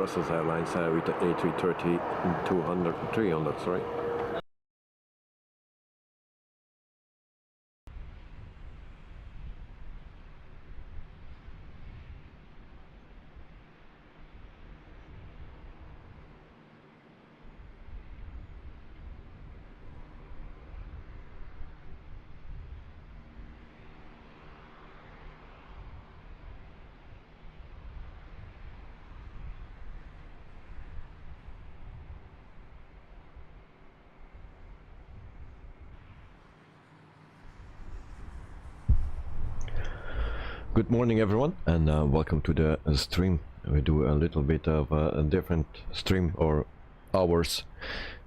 Brussels Airlines with the A330-300, sorry. Good morning everyone, and welcome to the stream. We do a little bit of a different stream or hours.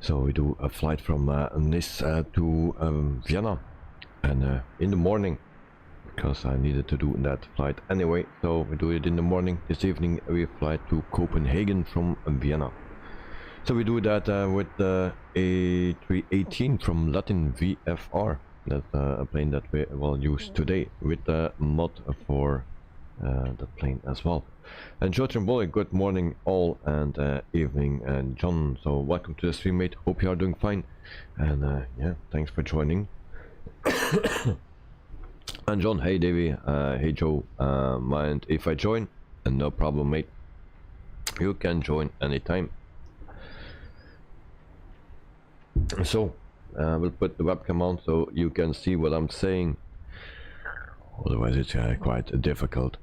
So we do a flight from Nice to Vienna, and in the morning, because I needed to do that flight anyway, so we do it in the morning. This evening we fly to Copenhagen from Vienna. So we do that with the A318 from Latin VFR. That's a plane that we will use today with the mod for the plane as well. And Joe Trimboli, good morning all, and evening, and John. So welcome to the stream, mate. Hope you are doing fine, and yeah, thanks for joining. And John, hey Davey, hey Joe, mind if I join? And no problem, mate. You can join anytime. So we'll put the webcam on so you can see what I'm saying, otherwise it's quite difficult.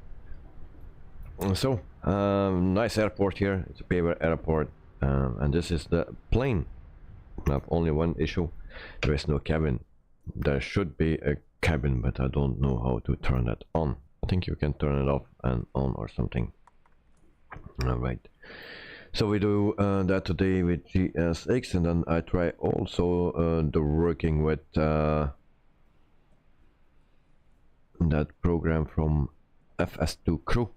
So nice airport here. It's a paper airport, and this is the plane. I have only one issue: there is no cabin. There should be a cabin, but I don't know how to turn that on. I think you can turn it off and on or something. All right. So we do that today with GSX, and then I try also the working with that program from FS2 Crew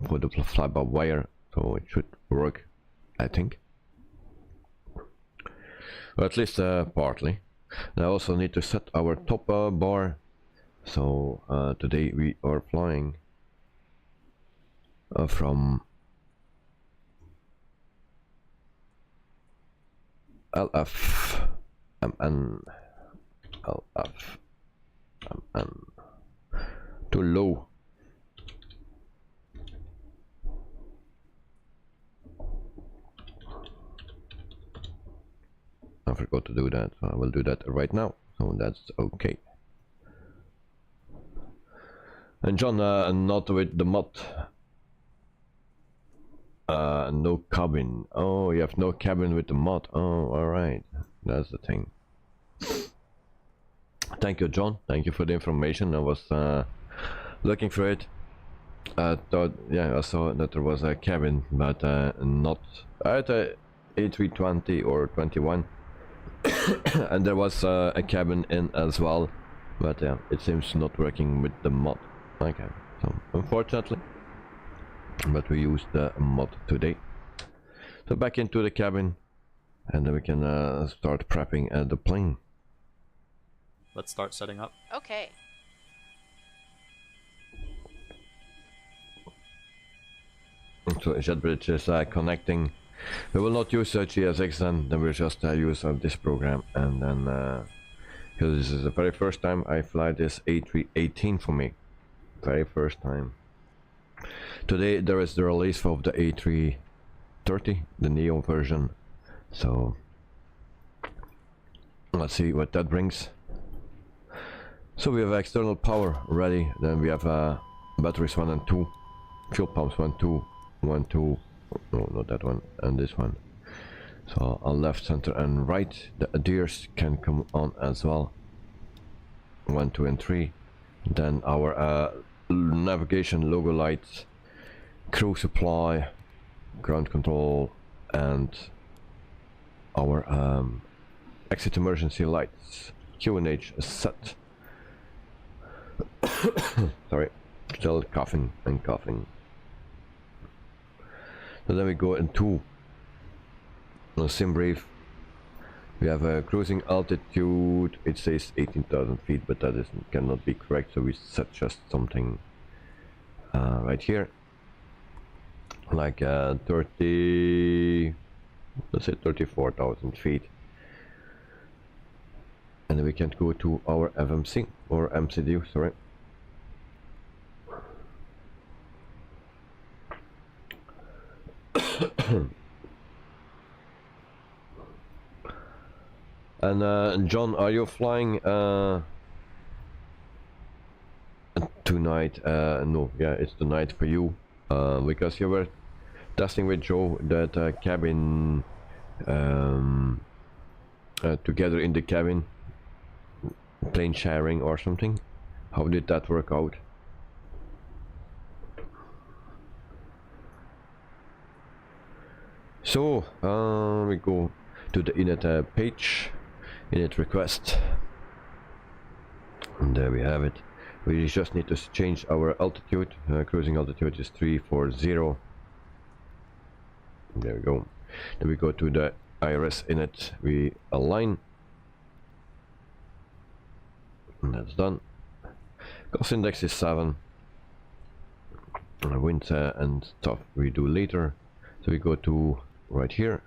for the fly-by-wire, so it should work, I think, or at least partly. And I also need to set our top bar. So today we are flying from LFMN to low. I forgot to do that, so I will do that right now, so that's okay. And John, not with the mod. No cabin. Oh, you have no cabin with the mod. Oh, alright. That's the thing. Thank you, John. Thank you for the information. I was looking for it. I thought, yeah, I saw that there was a cabin, but not at a A320 or 21. And there was a cabin in as well, but yeah, it seems not working with the mod. Okay, so unfortunately, but we use the mod today. So back into the cabin, and then we can start prepping the plane. Let's start setting up. Okay. So JetBridge is connecting. We will not use GSX then we'll just use this program, and then because this is the very first time I fly this A318 for me. Very first time. Today there is the release of the A330, the Neo version, so let's see what that brings. So we have external power ready, then we have batteries 1 and 2, fuel pumps 1, 2, 1, 2, no, not that one, and this one. So on left, center and right, the adheres can come on as well, 1, 2 and 3. Then our navigation logo lights, crew supply, ground control, and our exit emergency lights. QNH is set. Sorry, still coughing and coughing. So then we go into a sim brief. We have a cruising altitude. It says 18,000 feet, but that cannot be correct, so we set just something right here. like 30, let's say 34,000 feet, and then we can go to our FMC or MCD, sorry. And John, are you flying tonight? No, yeah, it's the night for you, because you were testing with Joe that cabin together in the cabin, plane sharing or something. How did that work out? So we go to the init page, init request, and there we have it. We just need to change our altitude. Cruising altitude is 340. There we go. Then we go to the IRS init. We align, and that's done. Cost index is 7. Wind and stuff we do later. So we go to right here.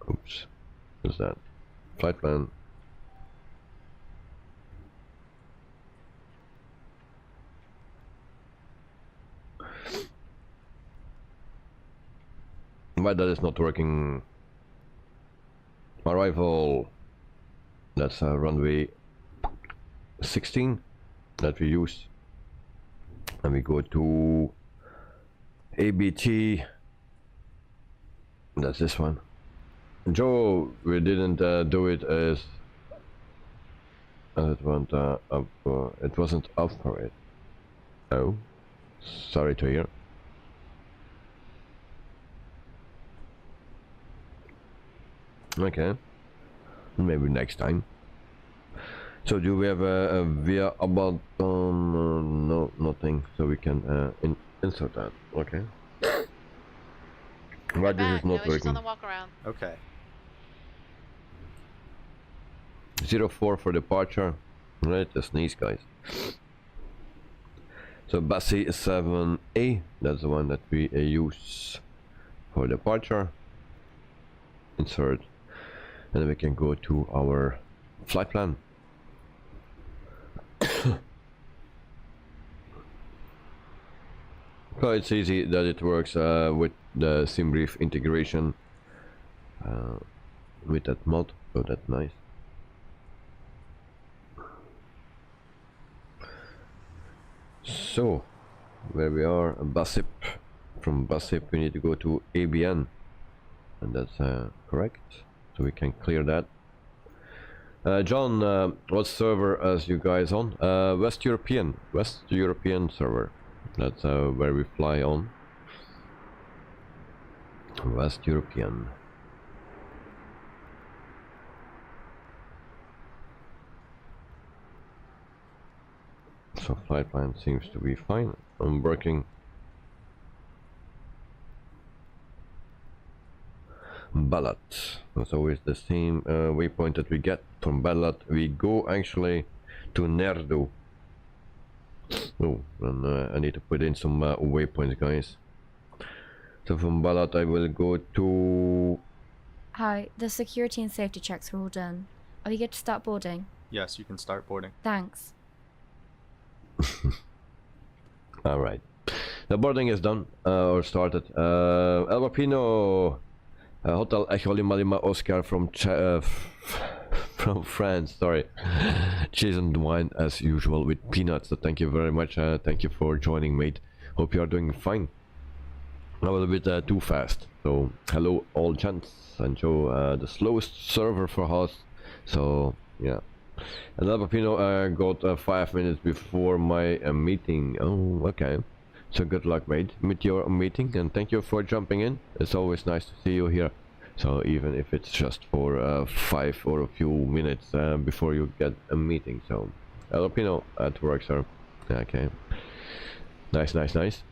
Oops, what's that? Flight plan. Why that is not working? Arrival. That's runway 16 that we use, and we go to ABT. That's this one. Joe, we didn't do it as it went up. It wasn't up for it. Oh, sorry to hear. Okay, maybe next time. So do we have a via about no, nothing, so we can insert that. Okay. Why this is not working? On the walk around. Okay. 04 for departure. Right, a sneeze, guys. So Bassi 7A, that's the one that we use for departure. Insert, and then we can go to our flight plan. So it's easy that it works with the SimBrief integration with that mod, so that's nice. So where we are, BASIP. From BASIP we need to go to ABN, and that's correct, so we can clear that. John, what server as you guys on? West European server. That's where we fly on. West European. So flight plan seems to be fine. I'm working. Balat. That's always the same waypoint that we get from Balat. We go actually to Nerdo. Oh, and I need to put in some waypoints, guys. So from Balat I will go to... Hi, the security and safety checks are all done. Are we good to start boarding? Yes, you can start boarding. Thanks. Alright. The boarding is done, or started. El Papino, Hotel Echo Lima Lima Oscar from France, sorry. Cheese and wine as usual with peanuts, so thank you very much. Thank you for joining, mate. Hope you are doing fine. I was a bit too fast, so hello all gents, and Joe, the slowest server for us, so yeah. And El Papino got 5 minutes before my meeting. Oh, okay. So good luck, mate, with your meeting, and thank you for jumping in. It's always nice to see you here. So even if it's just for 5 or a few minutes before you get a meeting. So El Papino at work, sir. Okay. Nice, nice, nice.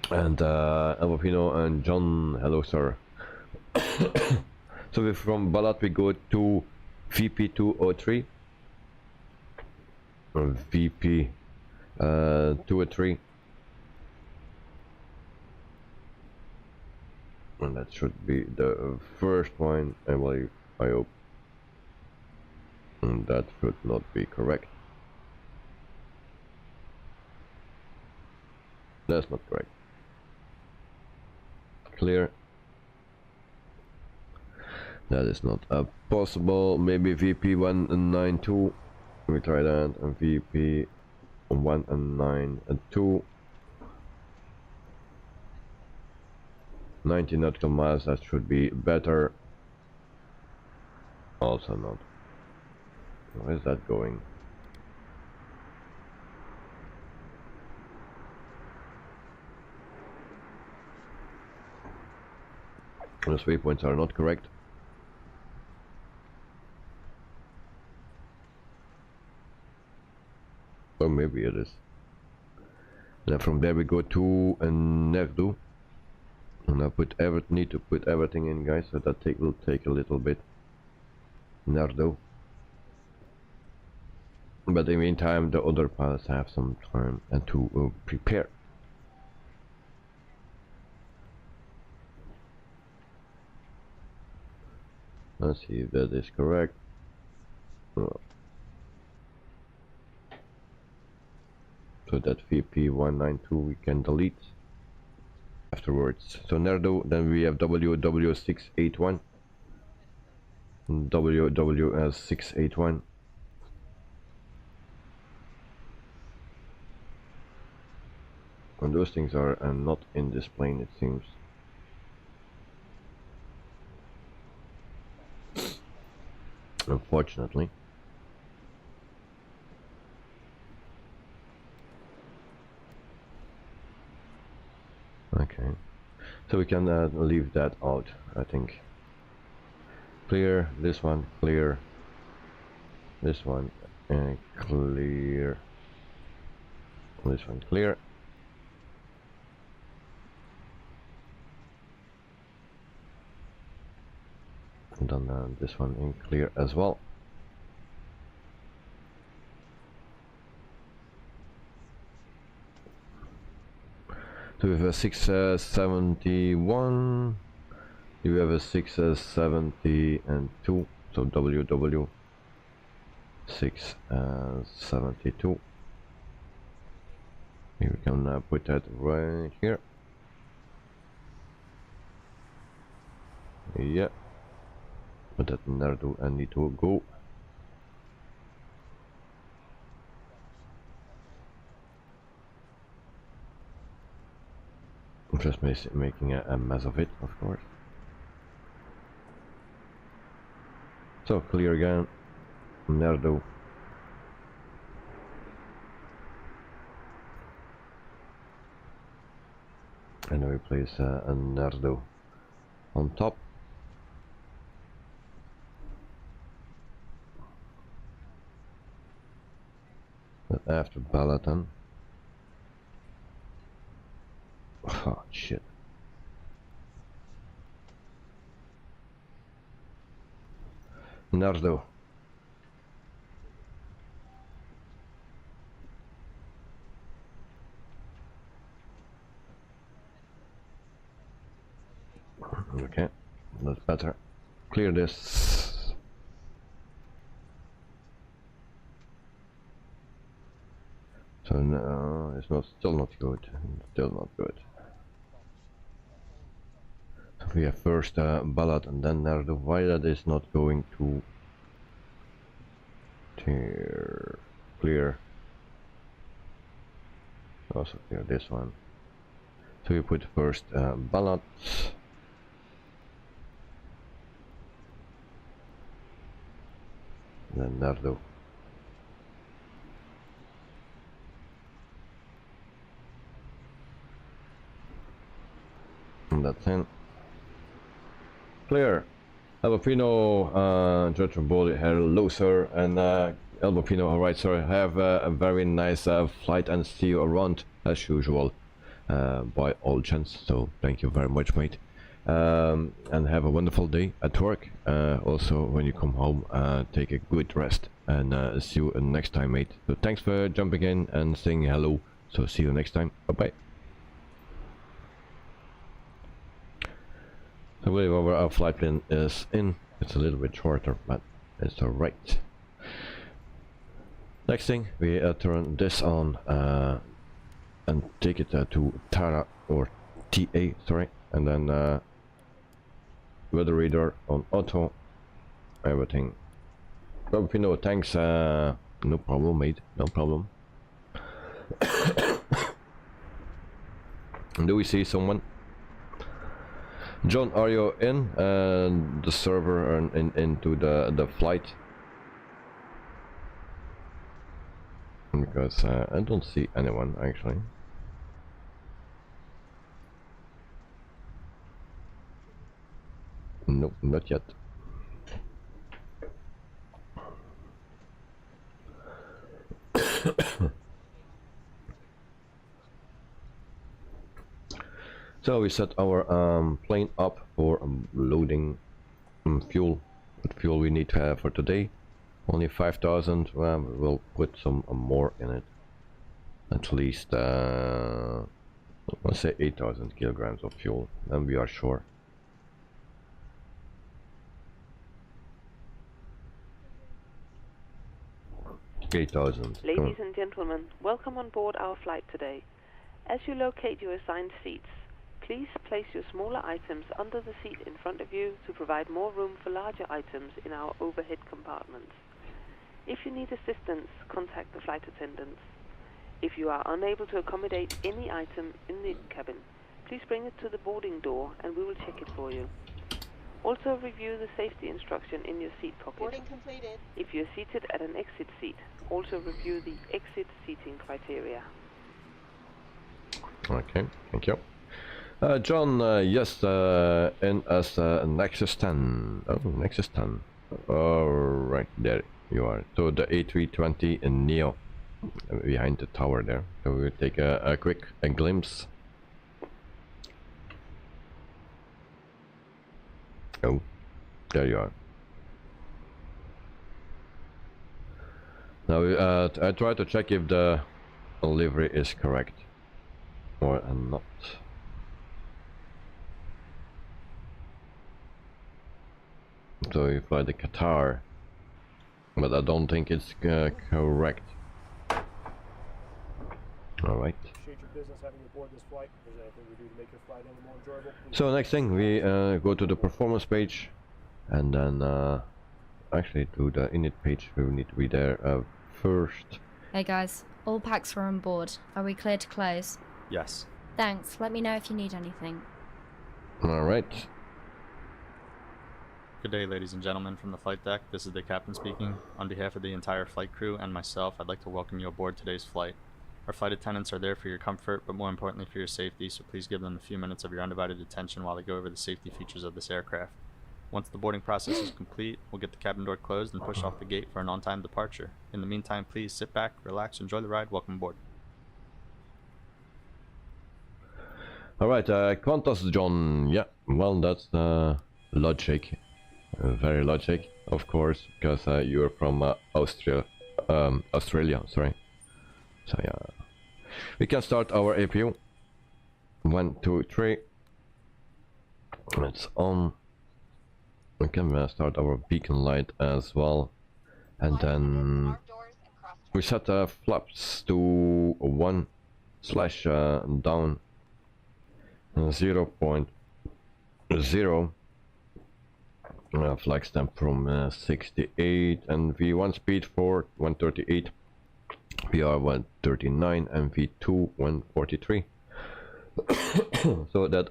And El Papino and John, hello, sir. So from Balat we go to VP203 or VP 203. And that should be the first one, I believe. I hope. And that should not be correct. That's not correct. Clear. That is not possible. Maybe VP192. We try that. And VP192. 90 nautical miles. That should be better. Also not. Where is that going? Those waypoints are not correct. Or maybe it is. And then from there we go to Nerdu. And I need to put everything in, guys, so that will take a little bit. Nerdu. But in the meantime, the other pilots have some time and to prepare. Let's see if that is correct. So that VP192 we can delete afterwards. So Nerdo, then we have WW681. WWS681. And those things are not in this plane, it seems. Unfortunately. Okay, so we can leave that out, I think. Clear this one, clear this one, and clear this one, clear. And then this one in clear as well. So we have a 671, you have a 670 and 2, so WW 672. We can put that right here. Yeah, but that Nerdu and need to go. I'm just making a mess of it, of course. So clear again, Nerdu. And then we place a Nerdu on top. But after Balaton. Oh shit. Nerdu. Okay, that's better. Clear this. So no, it's still not good. Still not good. So we have first Ballad and then Nerdu. Why that is not going to clear? Also clear this one. So you put first Ballad. Then Nerdu. And that's in. Clear. Albopino, Judge Body, hello sir, and Albopino, alright sir, have a very nice flight and see you around as usual, by all chance, so thank you very much mate, and have a wonderful day at work. Also when you come home, take a good rest, and see you next time mate. So thanks for jumping in and saying hello, so see you next time, bye bye. I believe our flight plan is in. It's a little bit shorter, but it's alright. Next thing, we turn this on and take it to TARA or TA, sorry, and then weather reader on auto, everything. But no thanks, no problem, mate, no problem. Do we see someone? John, are you in the server and into the flight? Because I don't see anyone actually. Nope, not yet. So we set our plane up for loading fuel. What fuel we need to have for today? Only 5,000. Well, we'll put some more in it. At least let's say 8,000 kilograms of fuel, and we are sure. Ladies and gentlemen, welcome on board our flight today. As you locate your assigned seats, please place your smaller items under the seat in front of you to provide more room for larger items in our overhead compartments. If you need assistance, contact the flight attendants. If you are unable to accommodate any item in the cabin, please bring it to the boarding door and we will check it for you. Also review the safety instruction in your seat pocket. Boarding completed. If you're seated at an exit seat, also review the exit seating criteria. Okay, thank you. John, yes, in as Nexus 10. Oh, Nexus 10. Alright, there you are. So the A320 in Neo, behind the tower there. So we'll take a quick glimpse. Oh, there you are. Now I try to check if the livery is correct or not. So we fly the Qatar, but I don't think it's correct. Alright. Appreciate your business having you aboard this flight. If there's anything we do to make your flight any more enjoyable, please. So next thing, we go to the performance page, and then actually to the init page. We need to be there first. Hey guys, all packs are on board. Are we clear to close? Yes. Thanks, let me know if you need anything. Alright. Good day, ladies and gentlemen from the flight deck. This is the captain speaking. On behalf of the entire flight crew and myself, I'd like to welcome you aboard today's flight. Our flight attendants are there for your comfort, but more importantly for your safety, so please give them a few minutes of your undivided attention while they go over the safety features of this aircraft. Once the boarding process is complete, we'll get the cabin door closed and push off the gate for an on-time departure. In the meantime, please sit back, relax, enjoy the ride. Welcome aboard. Alright, Qantas John. Yeah, well, that's logic. Very logic, of course, because you're from Australia, sorry. So yeah, we can start our APU. 1, 2, 3. It's on. We can start our beacon light as well, and then we set flaps to 1 slash down 0.0. Flag stamp from 68 and V1 speed for 138, PR 139 and V2 143. So that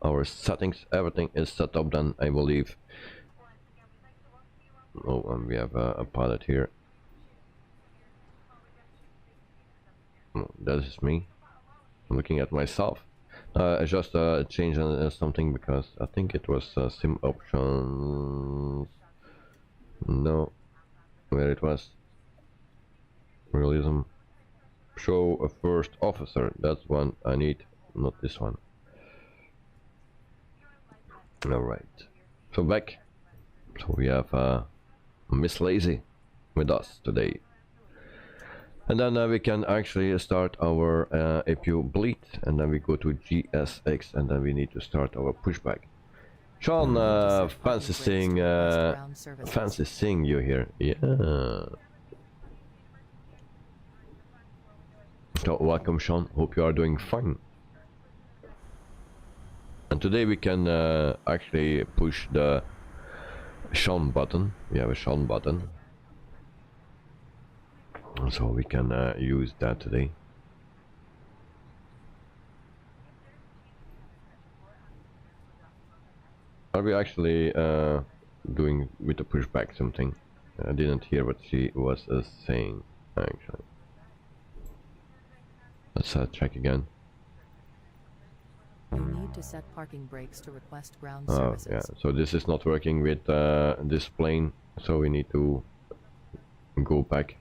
our settings, everything is set up then, I believe. Oh, and we have a pilot here. Oh, that is me. I'm looking at myself. I just changed something because I think it was sim options. No, where it was realism. Show a first officer. That's one I need, not this one. All right. So back. So we have Miss Lazy with us today. And then we can actually start our APU bleed, and then we go to GSX, and then we need to start our pushback. Sean, fancy seeing you here. Yeah. So welcome, Sean. Hope you are doing fine. And today we can actually push the Sean button. We have a Sean button, so we can use that today. Are we actually doing with the pushback something? I didn't hear what she was saying actually. Let's check again. You need to set parking brakes to request ground Oh services. yeah, so this is not working with this plane, so we need to go back.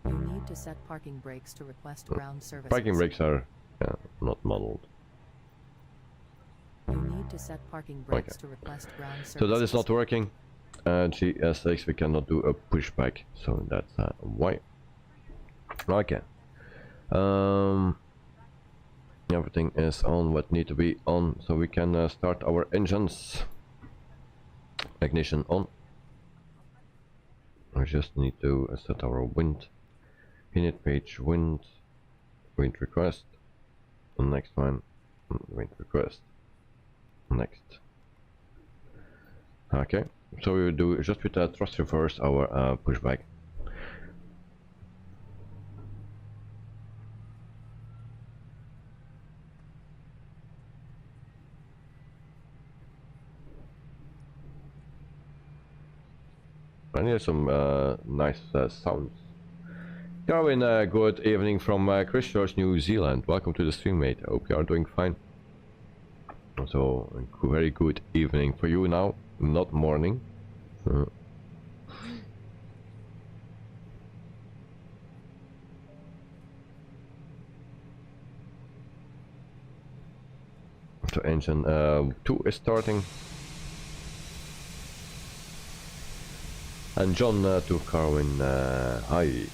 You need to set parking brakes to request ground services. Parking brakes are not modeled. You need to set parking brakes to request ground services. So that is not working. GSX we cannot do a pushback, so that's why. Okay. Everything is on what need to be on, so we can start our engines. Ignition on. We just need to set our wind. Init page wind request. The next one, wind request. Next. Okay, so we will do just with thrust reverse our pushback. I hear some nice sounds. Carwin, good evening from Christchurch, New Zealand. Welcome to the stream, mate. I hope you are doing fine. So, very good evening for you now, not morning. So engine 2 is starting. And John to Carwin, hi.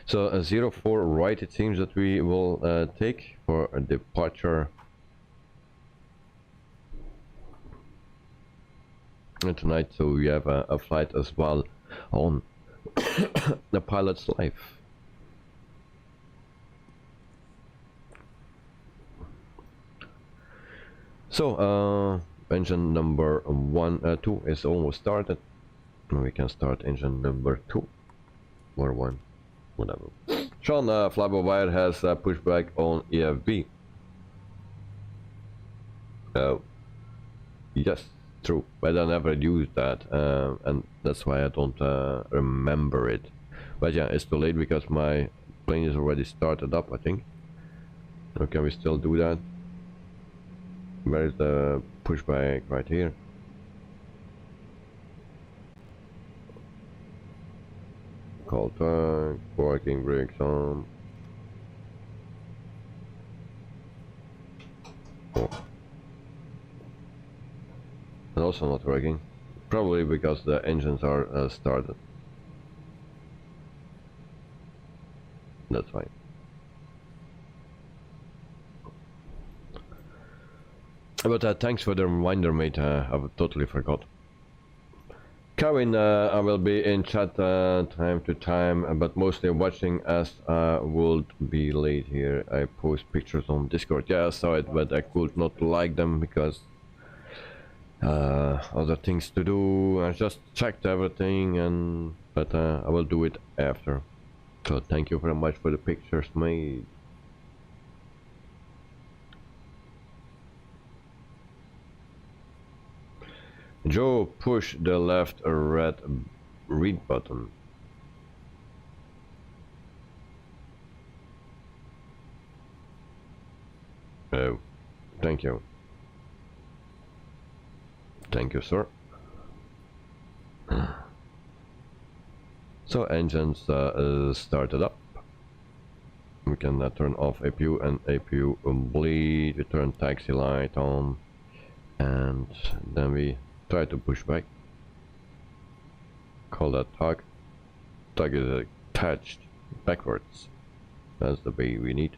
So 04 right, it seems that we will take for a departure tonight. So we have a flight as well on the pilot's life. So engine number 2 is almost started. We can start engine number 2 or 1. Whatever. Sean, fly-by-wire has pushback on EFB. Yes, true. But I never used that, and that's why I don't remember it. But yeah, it's too late because my plane is already started up, I think. So can we still do that? Where is the pushback? Right here. Call back, parking brakes on. Oh. And also not working. Probably because the engines are started. That's fine. But thanks for the reminder, mate. I've totally forgot. Kevin, I will be in chat time to time, but mostly watching as I would be late here. I post pictures on Discord. Yeah, I saw it, but I could not like them because other things to do. I just checked everything, but I will do it after. So thank you very much for the pictures made. Joe, push the left red read button. Oh, thank you. Thank you, sir. So engines started up. We can turn off APU and APU bleed. We turn taxi light on, and then we try to push back. Call that tug. Tug is attached backwards. That's the way we need.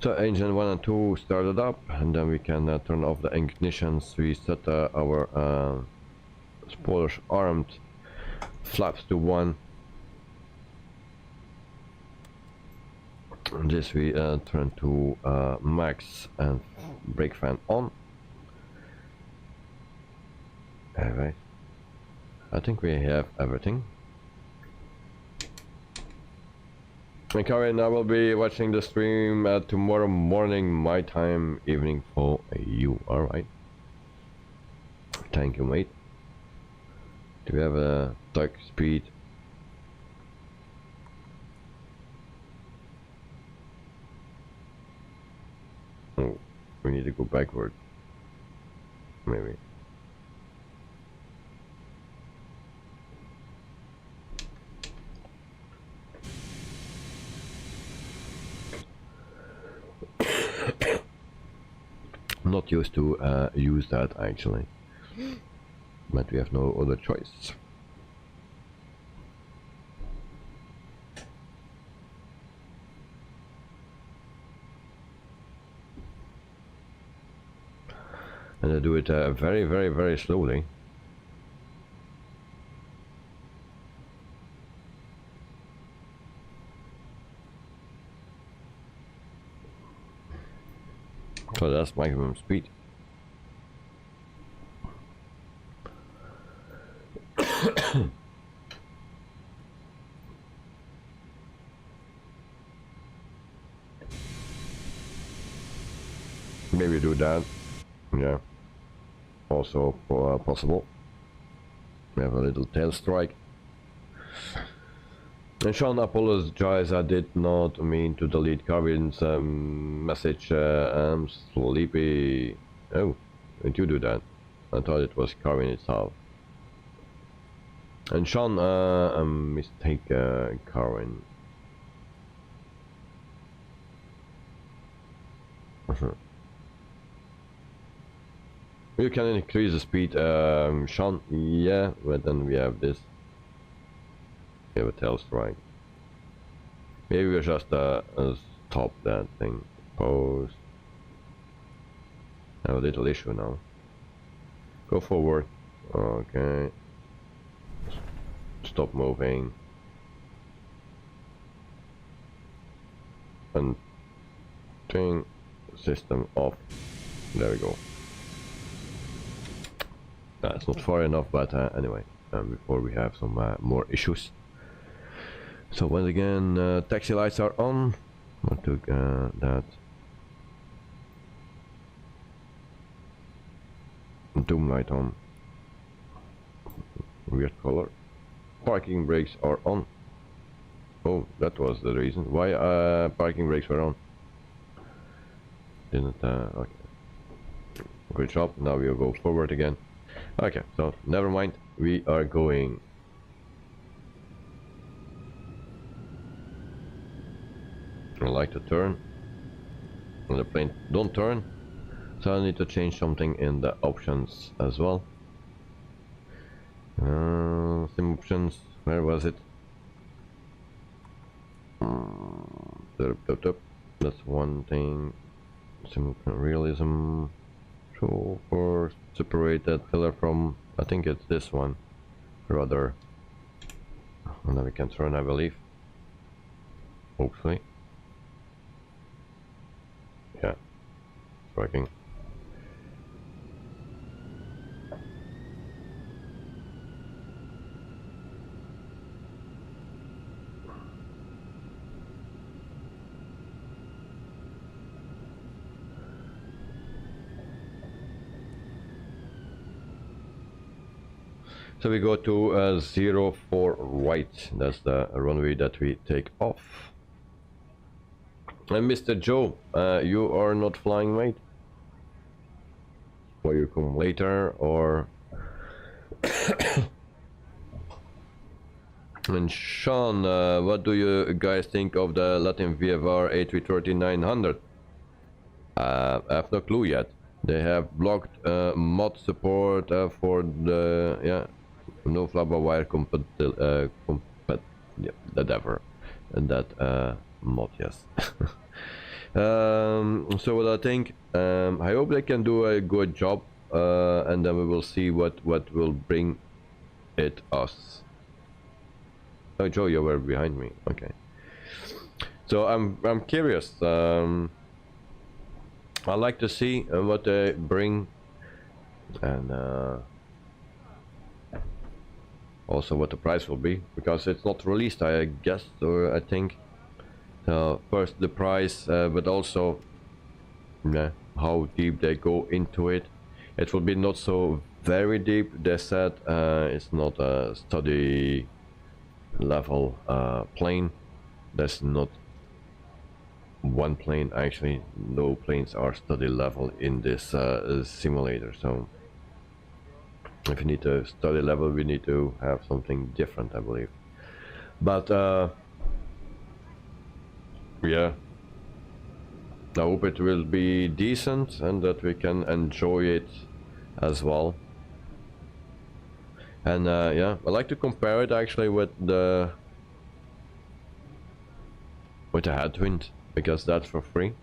So engine 1 and 2 started up, and then we can turn off the ignitions. We set our spoilers armed flaps to 1. And this we turn to max and brake fan on. Alright, I think we have everything. And Karin, I will be watching the stream tomorrow morning, my time, evening for you. Alright. Thank you, mate. Do we have a tug speed? Oh, we need to go backward. Maybe. Not used to use that actually, but we have no other choice. And I do it very slowly. So that's maximum speed. Maybe do that. Yeah. Also possible. We have a little tail strike. And Sean, apologize, I did not mean to delete Karin's message. I'm sleepy. Oh, did you do that? I thought it was Karin itself. And Sean, mistake Karin. You can increase the speed, Sean. Yeah, but then we have this. We have a tail strike. Maybe we just stop that thing. Pause. I have a little issue now. Go forward. Okay. Stop moving. And thing system off. There we go. It's not far enough, but anyway, before we have some more issues. So once again, taxi lights are on. I took that. Doom light on. Weird color. Parking brakes are on. Oh, that was the reason why parking brakes were on. Didn't okay. Good job. Now we'll go forward again. Okay, so never mind. We are going. I like to turn. And the plane don't turn. So I need to change something in the options as well. Sim options. Where was it? That's one thing. Sim realism. So for separate that pillar from, I think it's this one. Rather. And then we can turn, I believe. Hopefully. Yeah. It's working. So we go to 04 right. That's the runway that we take off. And Mr. Joe, you are not flying, mate? Or you come later, or... And Sean, what do you guys think of the Latin VFRA318 I have no clue yet. They have blocked mod support for the... yeah. No flabber wire yeah, whatever. And that mod, yes. So what I think, I hope they can do a good job, and then we will see what will bring it us. Oh, Joe, you were behind me. Okay. So I'm curious. I like to see what they bring, and also what the price will be, because it's not released, I guess, or I think. First the price, but also how deep they go into it. It will be not so very deep. They said it's not a study level plane. There's not one plane, actually. No planes are study level in this simulator. So if you need a study level, we need to have something different, I believe. But yeah, I hope it will be decent and that we can enjoy it as well. And yeah, I like to compare it actually with the headwind, because that's for free.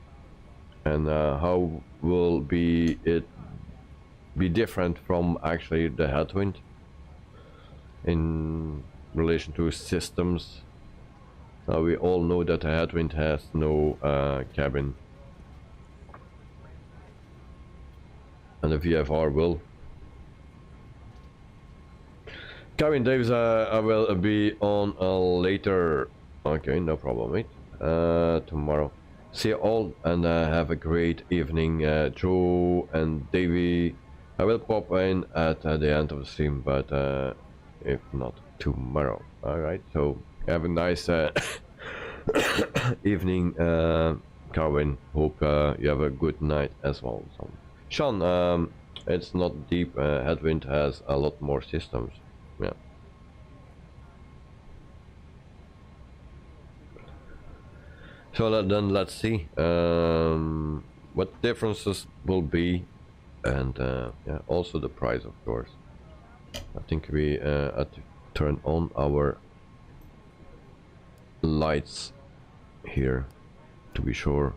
And how will it be different from actually the headwind in relation to systems? We all know that the headwind has no cabin, and the VFR will. Kevin Davis, I will be on later. Okay, no problem, mate. Tomorrow. See you all, and have a great evening. Joe and Davey, I will pop in at the end of the stream, but if not tomorrow. Alright, so have a nice evening, Carwin. Hope you have a good night as well. So, Sean, it's not deep. Headwind has a lot more systems. Yeah. So then let's see what differences will be, and yeah, also the price, of course. I think we have to turn on our lights here to be sure.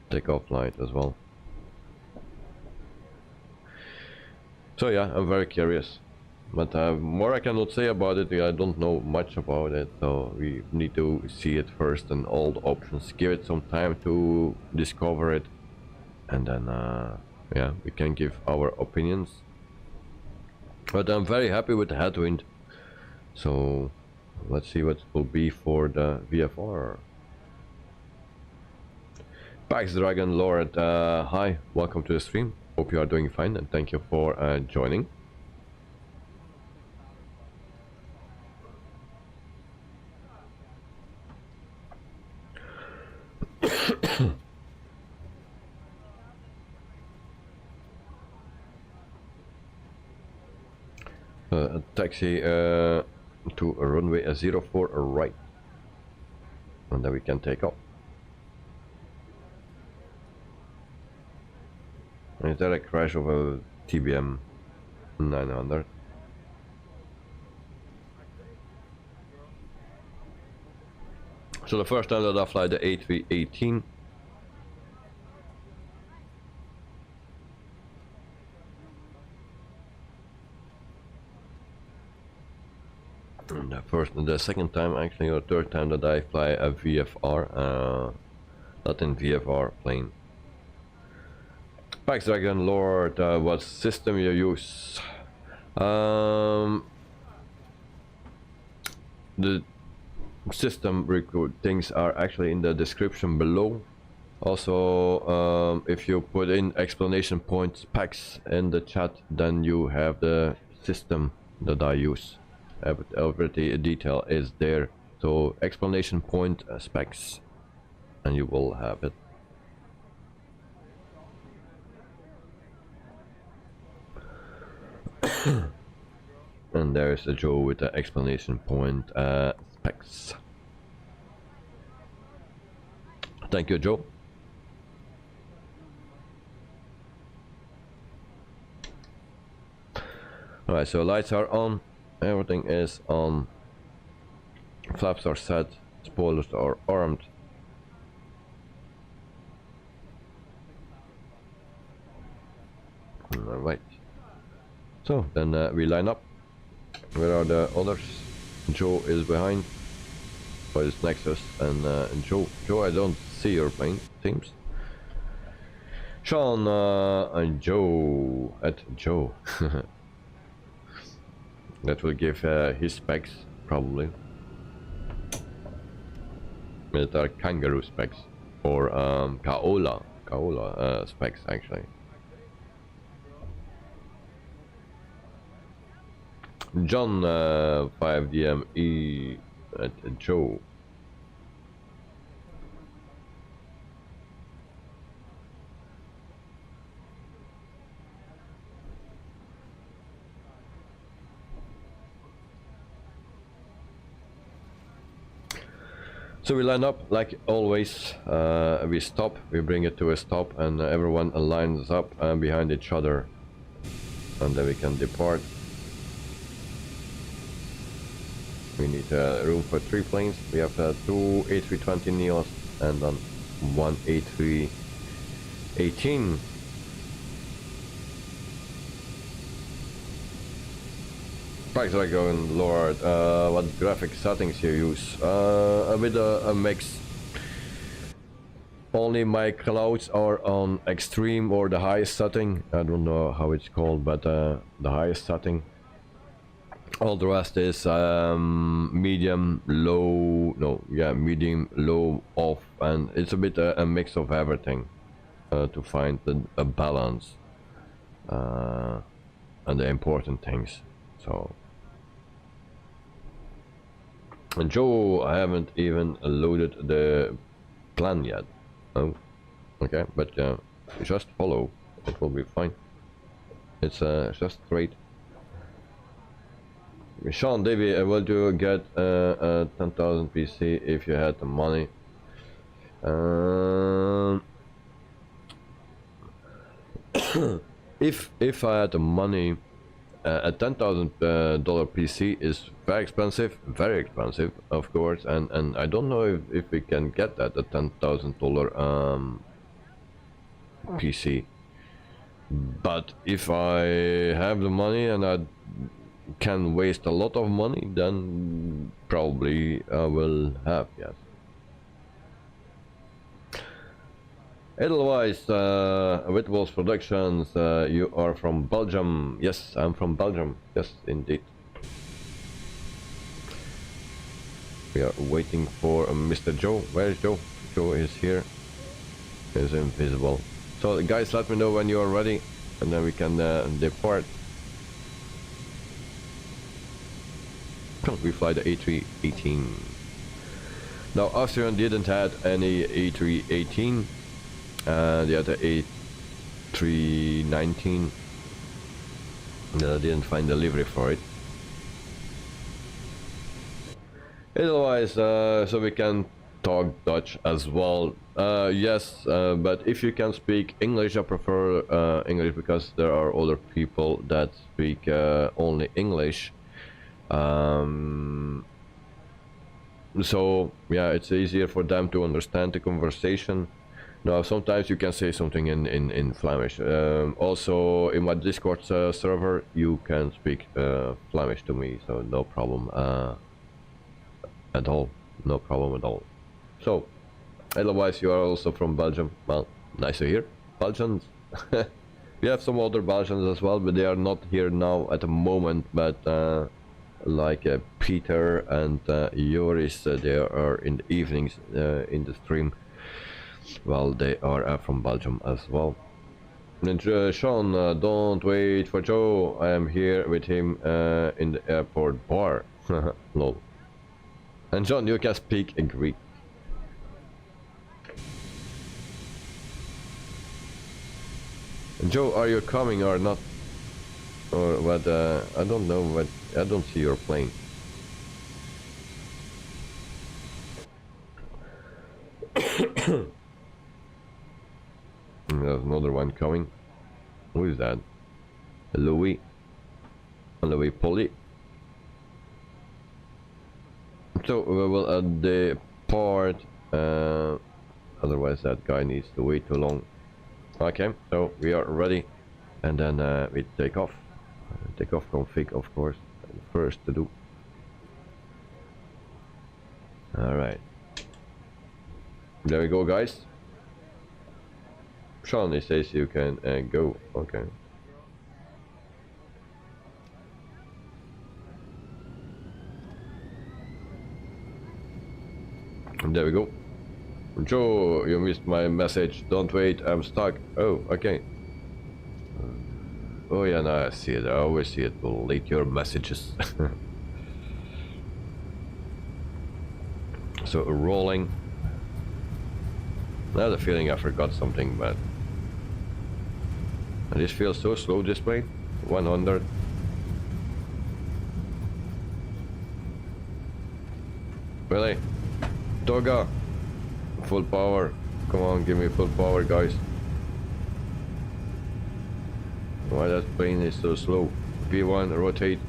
Take off light as well. So yeah, I'm very curious, but more I cannot say about it. I don't know much about it, so we need to see it first and all the options, give it some time to discover it, and then yeah, we can give our opinions. But I'm very happy with the headwind, so let's see what it will be for the VFR. Pax Dragon Lord, hi, welcome to the stream. Hope you are doing fine, and thank you for joining. Taxi to a runway 04 right, and then we can take off. Is that a crash of a TBM 900? So the first time that I fly the A318, the second time actually, or third time that I fly a VFR, not in VFR plane. Pax Dragon Lord, what system you use? The system record things are actually in the description below. Also, if you put in exclamation point specs in the chat, then you have the system that I use. Every detail is there. So exclamation point specs, and you will have it. And there's a Joe with the exclamation point specs. Thank you, Joe. Alright, so lights are on, everything is on, flaps are set, spoilers are armed, So then we line up. Where are the others? Joe is behind. But it's Nexus and Joe. Joe, I don't see your plane. Seems. Sean and Joe at Joe. That will give his specs probably. That are kangaroo specs or Kaola specs actually. John 5DME at Joe. So we line up like always. We stop, we bring it to a stop, and everyone lines up behind each other, and then we can depart. We need room for 3 planes. We have 2 A320 Neos and then 1 A318. Price Dragon Lord, what graphic settings you use? A bit a mix. Only my clouds are on extreme or the highest setting. I don't know how it's called, but the highest setting. All the rest is medium, low, no, yeah, medium, low, off, and it's a bit a mix of everything to find a balance and the important things. So, and Joe, I haven't even loaded the plan yet. Oh, okay, but just follow, it will be fine. It's just straight. Sean, Davey, will you get 10,000 PC if you had the money? If I had the money, a $10,000 PC is very expensive, of course, and I don't know if we can get that, a $10,000 PC. But if I have the money and I can waste a lot of money, then probably I will have, yes. Edelweiss, Wittebols Productions, you are from Belgium. Yes, I'm from Belgium. Yes, indeed. We are waiting for Mr. Joe. Where is Joe? Joe is here. He's invisible. So guys, let me know when you are ready, and then we can depart. We fly the A318. Now Austrian didn't have any A318. They had the A319. I didn't find the livery for it. Otherwise, so we can talk Dutch as well. Yes, but if you can speak English, I prefer English, because there are other people that speak only English. So yeah, it's easier for them to understand the conversation. Now sometimes you can say something in Flemish. Also in my Discord server you can speak Flemish to me, so no problem at all. No problem at all. So otherwise you are also from Belgium. Well, nice to hear. Belgians. We have some other Belgians as well, but they are not here now at the moment, but like Peter and Joris, they are in the evenings in the stream. Well, they are from Belgium as well. And Sean, don't wait for Joe. I am here with him in the airport bar. Lol. And John, you can speak Greek. And Joe, are you coming or not? Or what? I don't know. What? I don't see your plane. There's another one coming. Who is that? Louis. Louis Polly. So we will depart. Otherwise that guy needs to wait too long. Okay, so we are ready, and then we take off. takeoff config, of course, first to do. Alright. There we go, guys. Sean, he says you can go. Okay. And there we go. Joe, you missed my message. Don't wait, I'm stuck. Oh, okay. Oh yeah, no, I see it. I always see it. Delete your messages. So rolling. I had a feeling I forgot something, but this feels so slow. Display 100. Really? Toga, full power. Come on, give me full power, guys. Why that plane is so slow? V1, rotate.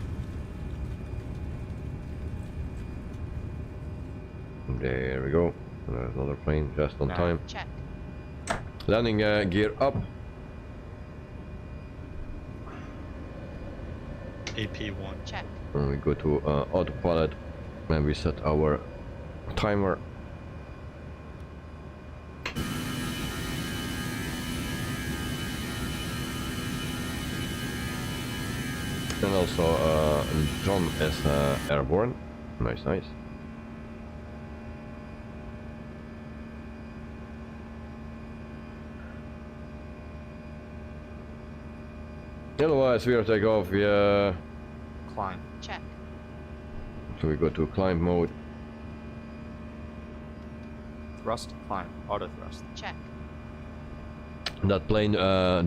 There we go. There's another plane just on time. Check. Landing gear up. AP1. Check. And we go to autopilot and we set our timer. And also John is airborne. Nice, nice. Otherwise we are take off, yeah. Climb. Check. So we go to climb mode. Thrust. Climb. Auto thrust. Check. That plane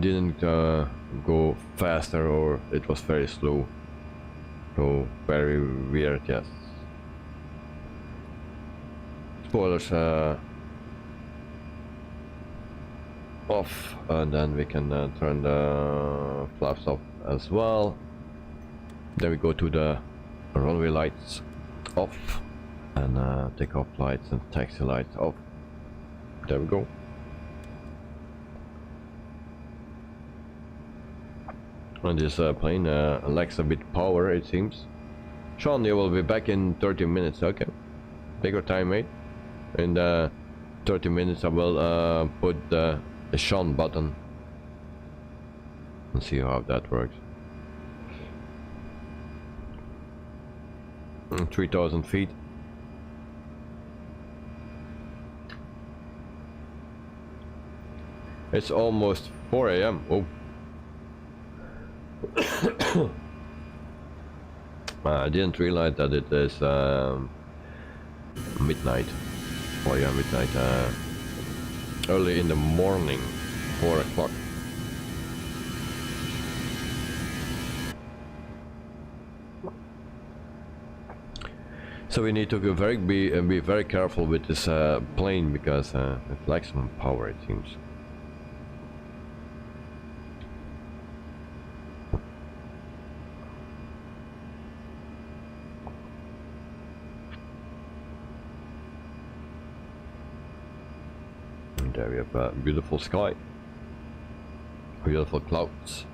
didn't go faster, or it was very slow. So very weird, yes. Spoilers off, and then we can turn the flaps off as well. Then we go to the runway lights off, and takeoff lights and taxi lights off. There we go. And this plane lacks a bit power, it seems. Sean, you will be back in 30 minutes. Okay, take your time, mate. In 30 minutes I will put the Sean button and see how that works. 3,000 feet. It's almost 4 AM. Oh. I didn't realize that it is midnight. Oh yeah, midnight. Early in the morning, 4 o'clock. So we need to be very careful with this plane, because it lacks some power, it seems. And there we have a beautiful sky, beautiful clouds.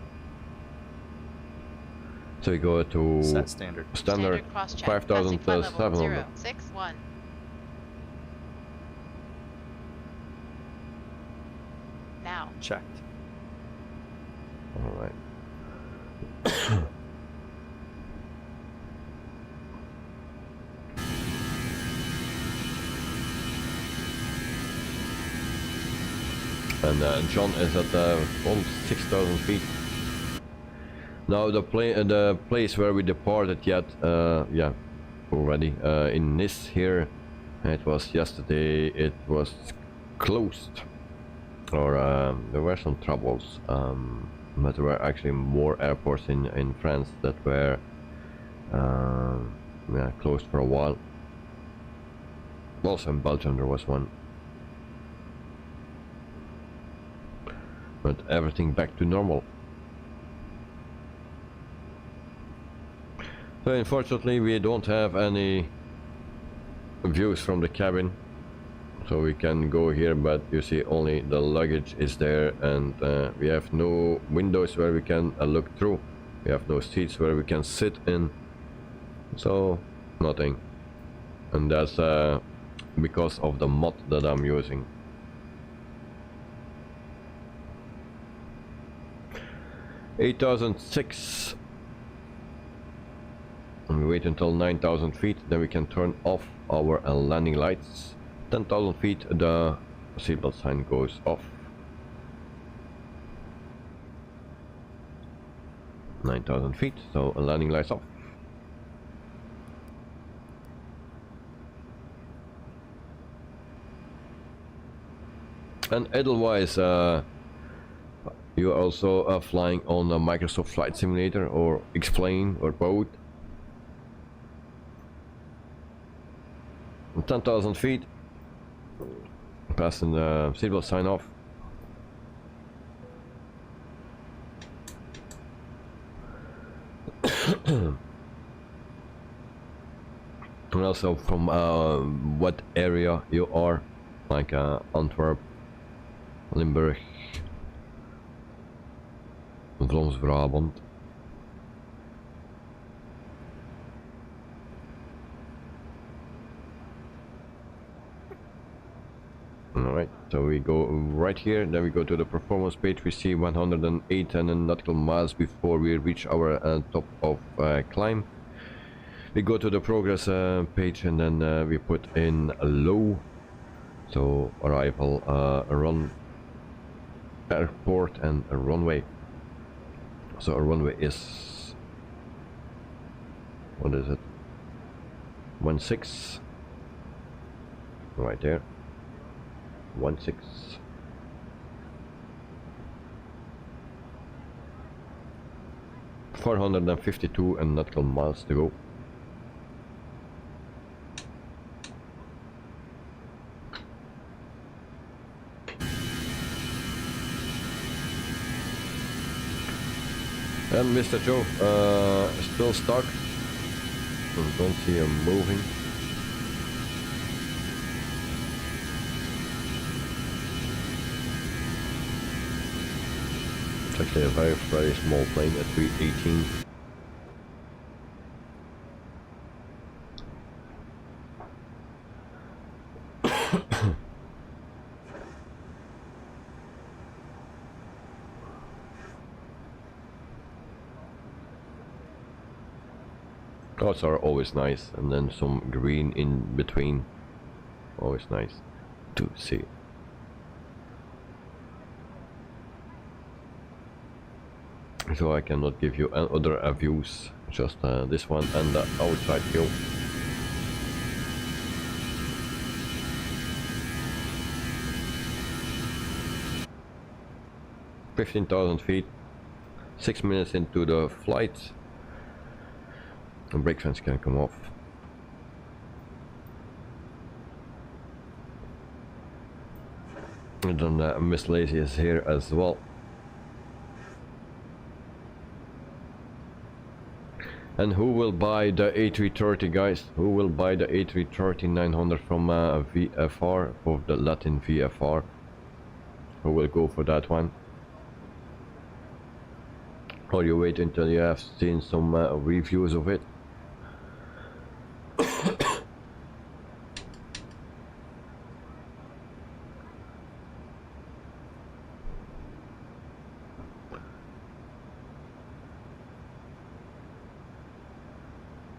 So we go to Set standard. standard cross-check. 5,700. 061. Now. Checked. All right. And John is at almost 6,000 feet. Now the place where we departed yet, yeah, already in Nice here. It was yesterday. It was closed, or there were some troubles. But there were actually more airports in France that were yeah, closed for a while. Also in Belgium there was one. But everything back to normal. So unfortunately we don't have any views from the cabin, so we can go here, but you see only the luggage is there, and we have no windows where we can look through. We have no seats where we can sit in, so nothing. And that's because of the mod that I'm using. (8,006). And we wait until 9,000 feet, then we can turn off our landing lights. 10,000 feet, the seatbelt sign goes off. 9,000 feet, so landing lights off. And idle-wise, you are also flying on a Microsoft Flight Simulator or X-Plane or both. 10,000 feet, passing the seatbelt sign off. And also from what area you are, like Antwerp, Limburg, Vlaams-Brabant. Alright, so we go right here, then we go to the performance page. We see 108 nautical miles before we reach our top of climb. We go to the progress page, and then we put in a low, so arrival, run, airport, and a runway. So a runway is, what is it, 16, right there, 16. (452 nautical miles to go. And Mr. Joe still stuck. Don't see him moving. It's actually a very small plane, a 318. Clouds are always nice, and then some green in between. Always nice to see. So I cannot give you other views, just this one and the outside view. (15,000 feet), 6 minutes into the flight. The brake fans can come off. And then Miss Lazy is here as well. And who will buy the A330, guys? Who will buy the A330-900 from VFR, for the Latin VFR? Who will go for that one? Or you wait until you have seen some reviews of it?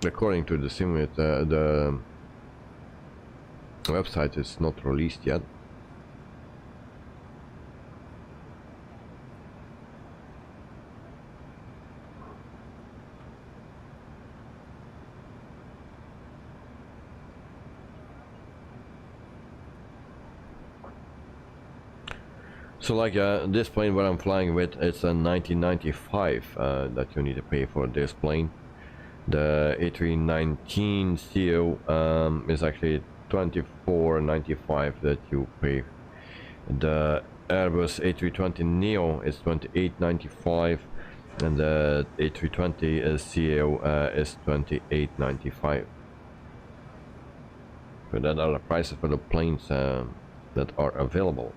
According to the simulator, the website is not released yet. So like this plane what I'm flying with, it's a 1995 that you need to pay for this plane. The A319 CO is actually 24.95 that you pay. The Airbus A320neo is 28.95, and the A320 CO is 28.95. So that are the prices for the planes that are available.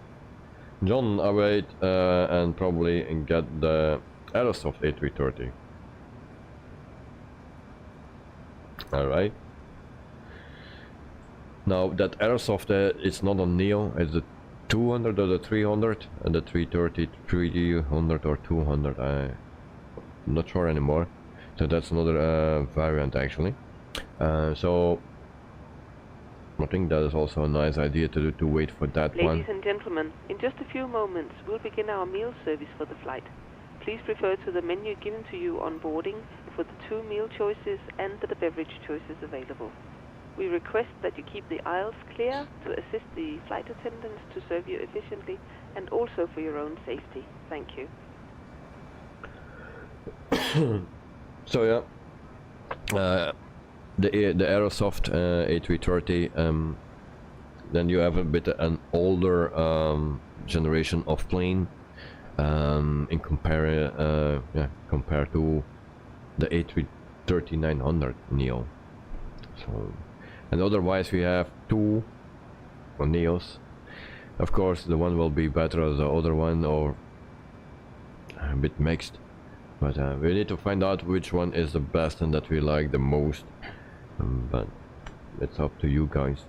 John, I wait and probably get the Aerosoft A330. All right. Now that Airsoft, it's not on Neo. It's the 200 or the 300 and the 330, 300 or 200. I'm not sure anymore. So that's another variant actually. So I think that is also a nice idea to do, to wait for that one. Ladies and gentlemen, in just a few moments we'll begin our meal service for the flight. Please refer to the menu given to you on boarding for the 2 meal choices and the beverage choices available. We request that you keep the aisles clear to assist the flight attendants to serve you efficiently and also for your own safety. Thank you. So yeah, the Aerosoft A330, then you have a bit an older generation of plane in compared to the A330-900 Neo. So, and otherwise we have 2 Neos. Of course, the one will be better than the other one, or a bit mixed. But we need to find out which one is the best and that we like the most. But it's up to you guys.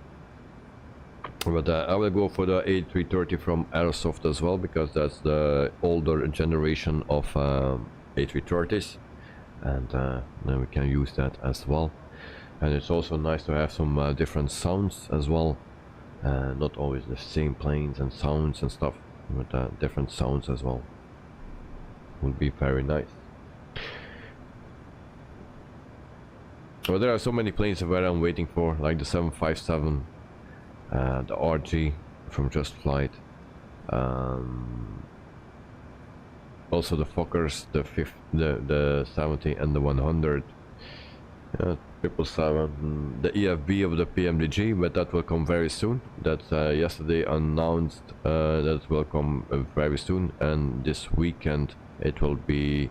But I will go for the A330 from Airsoft as well, because that's the older generation of A330s, and then we can use that as well. And it's also nice to have some different sounds as well, not always the same planes and sounds and stuff, but different sounds as well would be very nice. Well, there are so many planes where I'm waiting for, like the 757, the RG from Just Flight, also the Fokkers, the 70 and the 100, 777, the EFB of the PMDG, but that will come very soon. That's yesterday announced that will come very soon, and this weekend it will be,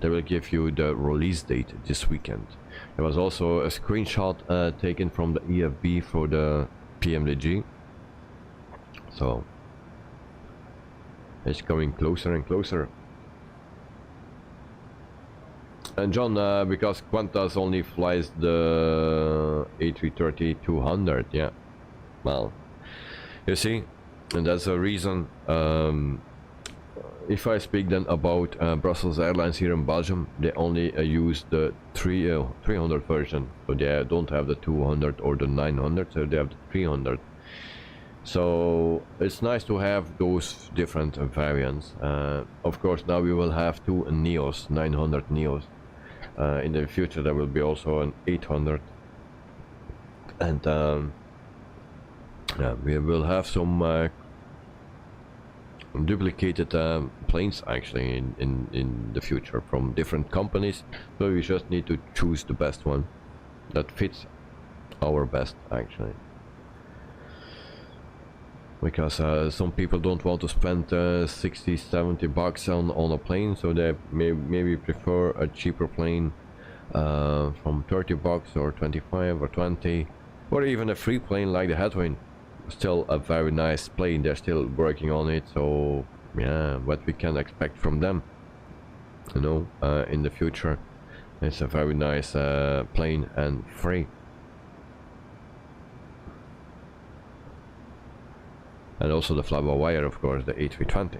they will give you the release date this weekend. There was also a screenshot taken from the EFB for the PMDG, so it's coming closer and closer. And John, because Qantas only flies the A330-200, yeah, well, you see, and that's a reason. If I speak then about Brussels Airlines here in Belgium, they only use the 300 version, so they don't have the 200 or the 900, so they have the 300. So it's nice to have those different variants. Of course, now we will have 2 Neos, 900 Neos. In the future there will be also an 800, and yeah, we will have some duplicated planes actually in the future from different companies, so we just need to choose the best one that fits our best actually, because some people don't want to spend 60-70 bucks on a plane, so they maybe prefer a cheaper plane from 30 bucks or 25 or 20, or even a free plane like the Headwind. Still a very nice plane, they're still working on it, so yeah, what we can expect from them, you know, in the future. It's a very nice plane and free. And also the fly-by-wire, of course, the A320.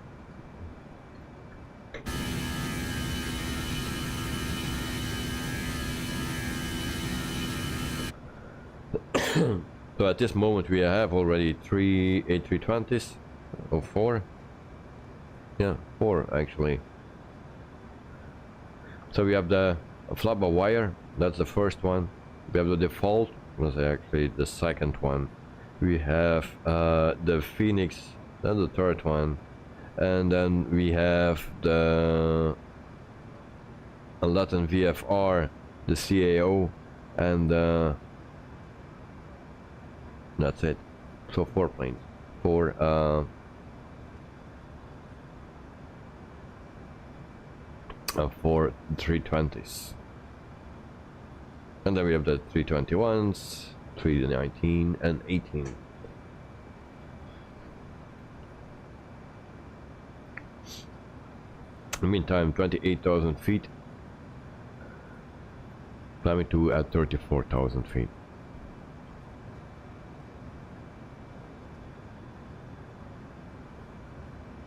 So at this moment we have already 3 A320s, or 4. Yeah, 4 actually. So we have the fly-by-wire, that's the first one. We have the default, was actually the second one. We have the Phoenix, that's the third one. And then we have the Latin VFR, the CAO, and that's it. So 4 planes, 4 320s, and then we have the 321s, 319 and 18. In the meantime, 28,000 feet climbing to at 34,000 feet.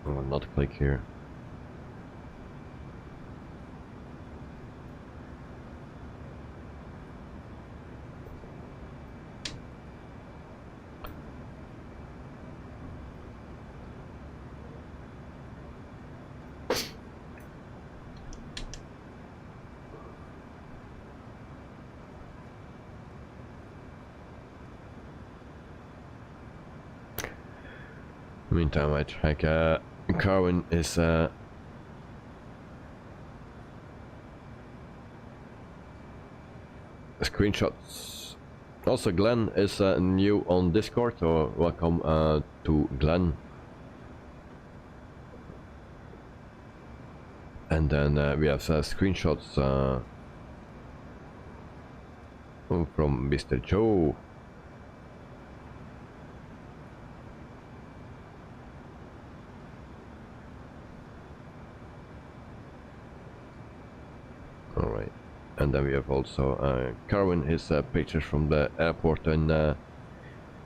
I will not click here. Meantime, I check Carwin is screenshots. Also, Glenn is new on Discord, so welcome to Glenn. And then we have screenshots from Mr. Joe. Alright, and then we have also Carwin, his pictures from the airport in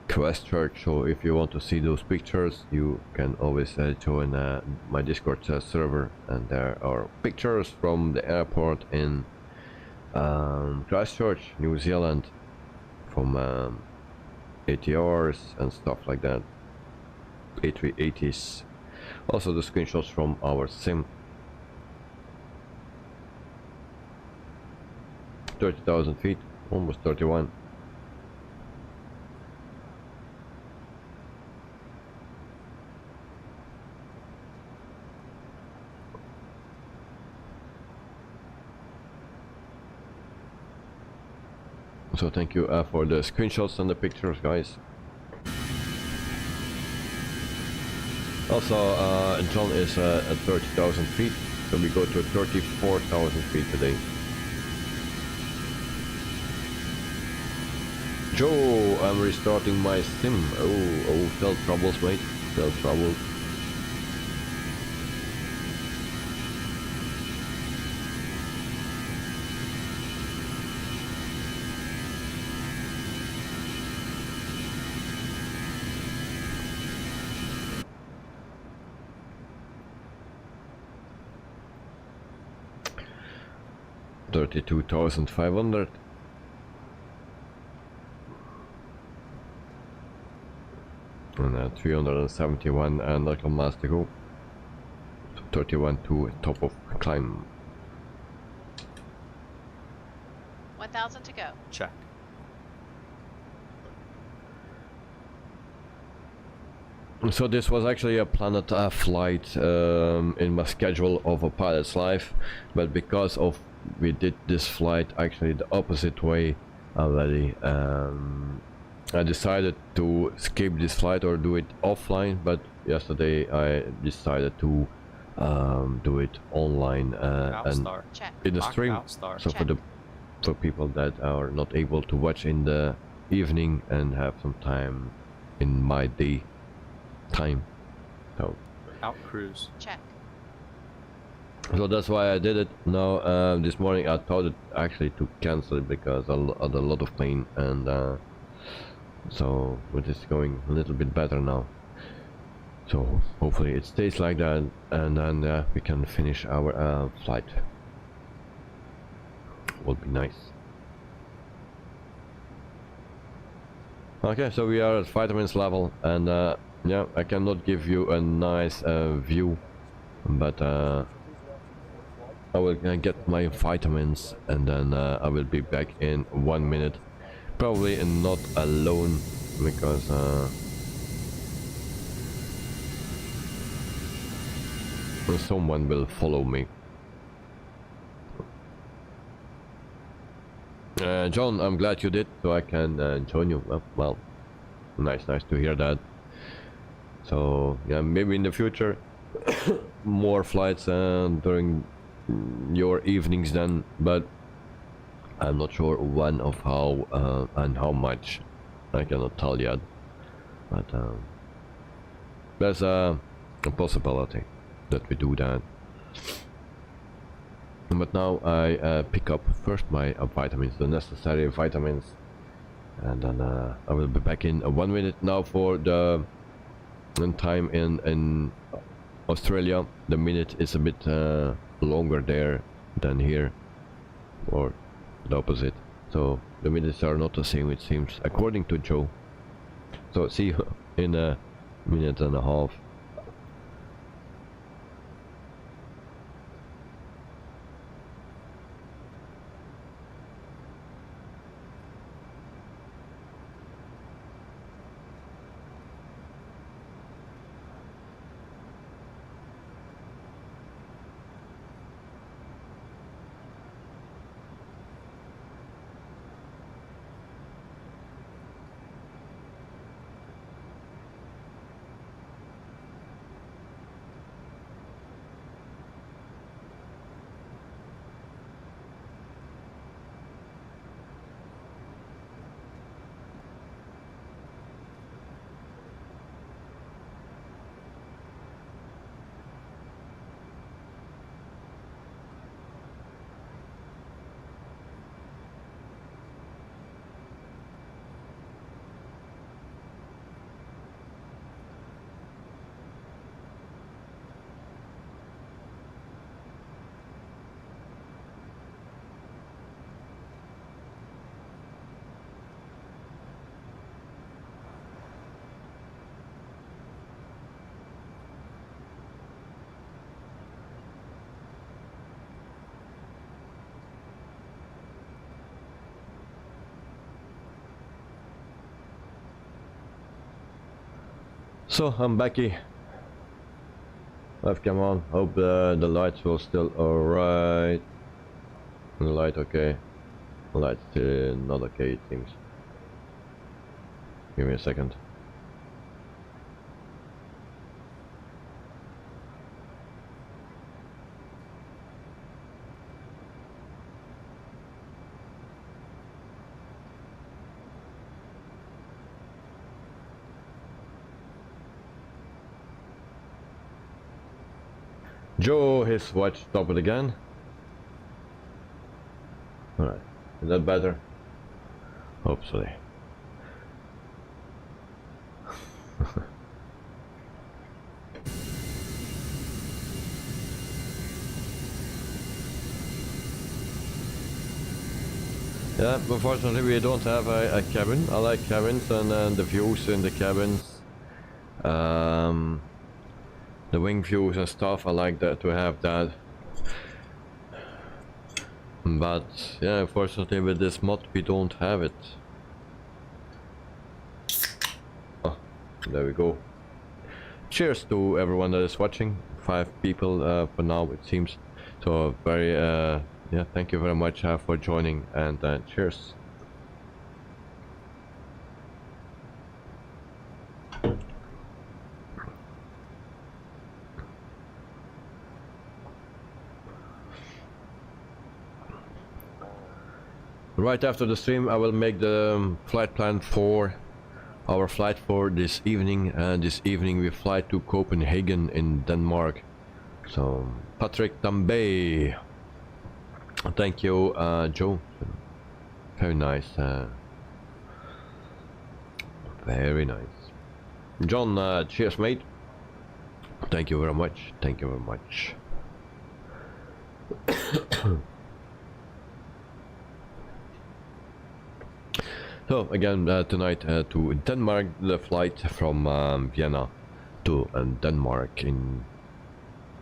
Christchurch. So if you want to see those pictures, you can always join my Discord server, and there are pictures from the airport in Christchurch, New Zealand, from ATRs and stuff like that, A380s. Also the screenshots from our sim. 30,000 feet, almost 31. So thank you for the screenshots and the pictures, guys. Also, John is at 30,000 feet, so we go to 34,000 feet today. Joe, I'm restarting my sim. Oh, felt troubles, mate. Felt troubles. $32,500. And 371 and knuckle mass to go. 31 to top of climb. 1,000 to go. Check. So this was actually a planned flight in my schedule of a pilot's life, but because of we did this flight actually the opposite way already, I decided to skip this flight or do it offline, but yesterday I decided to do it online and Check. in the stream. So Check. for people that are not able to watch in the evening and have some time in my day time. So Out cruise. Check. so that's why I did it. Now this morning I thought it actually to cancel it because I had a lot of pain, and so it is going a little bit better now. So hopefully it stays like that, and then we can finish our flight. Would be nice. Okay, so we are at vitamins level, and yeah, I cannot give you a nice view, but I will get my vitamins, and then I will be back in 1 minute. Probably not alone, because someone will follow me. John, I'm glad you did, so I can join you. Well, nice to hear that. So yeah, maybe in the future more flights during your evenings then, but I'm not sure when of how and how much. I cannot tell yet, but there's a possibility that we do that. But now I pick up first my vitamins, the necessary vitamins, and then I will be back in 1 minute. Now for the time in Australia, the minute is a bit longer there than here, or the opposite. So the minutes are not the same, it seems, according to Joe. So see you in a minute and a half. So I'm back here. I've come on. Hope the lights will still alright. The light okay. The light's still not okay, it seems. Give me a second. Joe, his watch stopped it again. Alright, is that better? Hopefully. Yeah, unfortunately we don't have a cabin. I like cabins and the views in the cabins. The wing views and stuff, I like that, to have that. But yeah, unfortunately with this mod we don't have it. Oh, there we go. Cheers to everyone that is watching. 5 people for now it seems. So very yeah, thank you very much for joining, and cheers. Right after the stream I will make the flight plan for our flight for this evening, and this evening we fly to Copenhagen in Denmark. So Patrick Tambay, thank you Joe, very nice, very nice. John, cheers mate, thank you very much, thank you very much. So again tonight to Denmark, the flight from Vienna to Denmark in,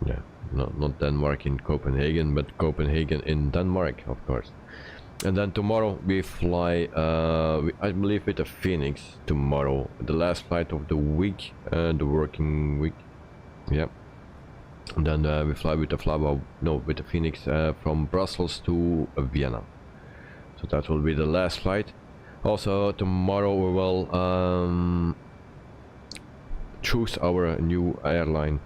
yeah, no, not Denmark in Copenhagen, but Copenhagen in Denmark, of course. And then tomorrow we fly, I believe with a Phoenix tomorrow, the last flight of the week, the working week, yeah. And then we fly with the Phoenix from Brussels to Vienna. So that will be the last flight. Also tomorrow we will choose our new airline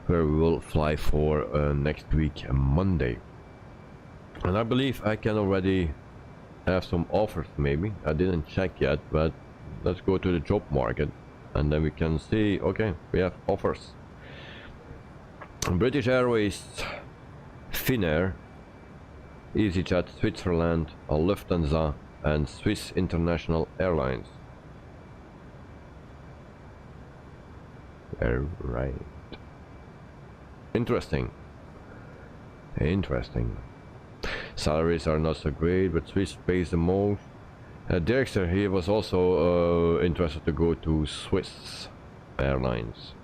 where we will fly for next week Monday. And I believe I can already have some offers, maybe. I didn't check yet, but let's go to the job market and then we can see, okay, we have offers. British Airways, Finnair, EasyJet Switzerland, Lufthansa, and Swiss International Airlines. Right. Interesting. Interesting. Salaries are not so great, but Swiss pays the most. Director, he was also interested to go to Swiss Airlines.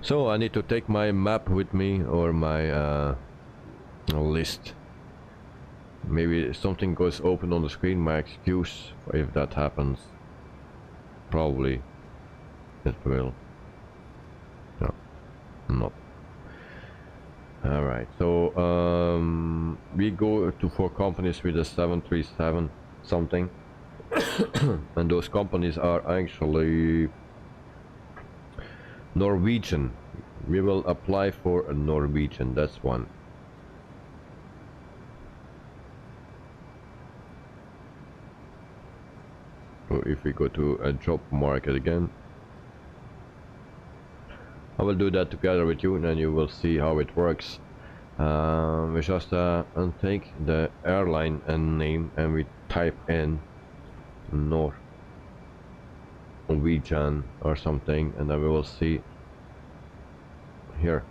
So I need to take my map with me, or my list. Maybe something goes open on the screen, my excuse if that happens. Probably it will. No, not. Alright, so we go to 4 companies with a 737 something. And those companies are actually Norwegian. We will apply for a Norwegian, that's one. So if we go to a job market again, I will do that together with you, and then you will see how it works. We just take the airline and name, and we type in Norwegian or something, and then we will see here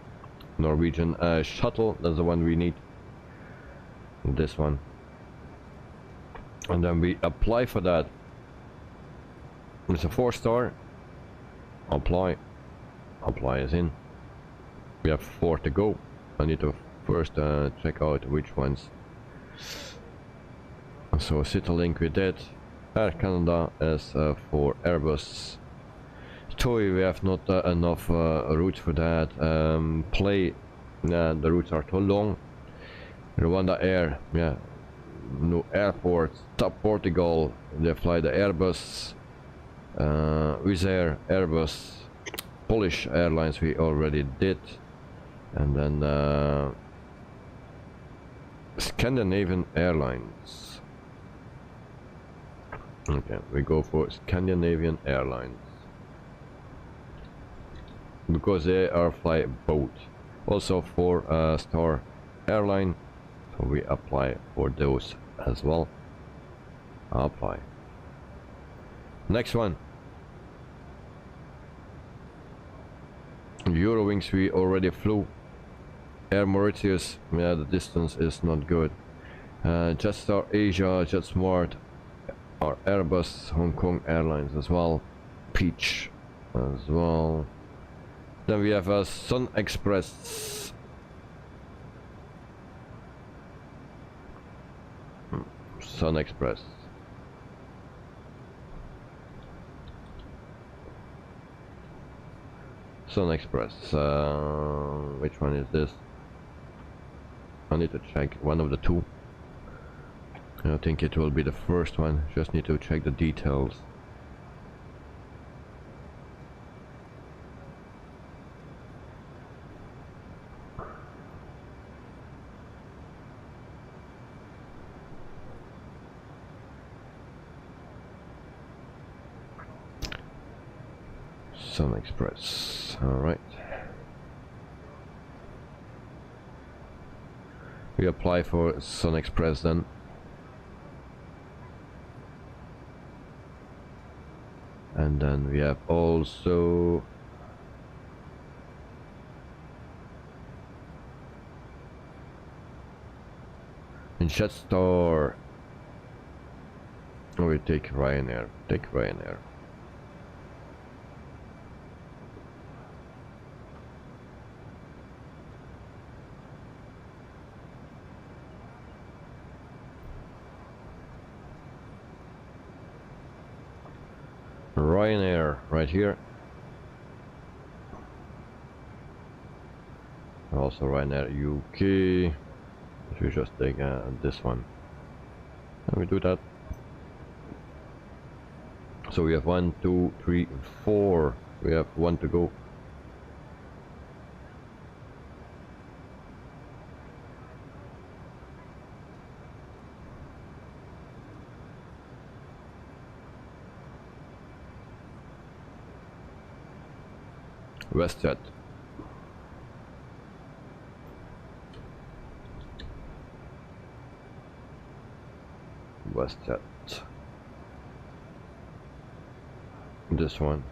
Norwegian shuttle. That's the one we need, this one, and then we apply for that. It's a 4-star. Apply is in. We have 4 to go. I need to first check out which ones. So Citilink we did. Air Canada is for Airbus. TOI we have not enough routes for that. Play, the routes are too long. Rwanda Air, yeah, no airports. Top Portugal, they fly the Airbus. Wizz Air, Airbus. Polish Airlines we already did, and then Scandinavian Airlines. Okay, we go for Scandinavian Airlines because they are fly boat. Also for Star Airline, so we apply for those as well. Apply. Next one. Eurowings we already flew. Air Mauritius, yeah, the distance is not good. Jetstar Asia, JetSmart, or Airbus, Hong Kong Airlines as well. Peach as well. Then we have Sun Express. Sun Express. Sun Express, which one is this? I need to check one of the two. I think it will be the first one, just need to check the details. Sun Express, alright. We apply for Sun Express then. And then we have also in Jetstar. We take Ryanair, Ryanair right here. Also Ryanair UK. If we just take this one, and we do that. So we have 1, 2, 3, 4. We have 1 to go. WestJet. was that? This one.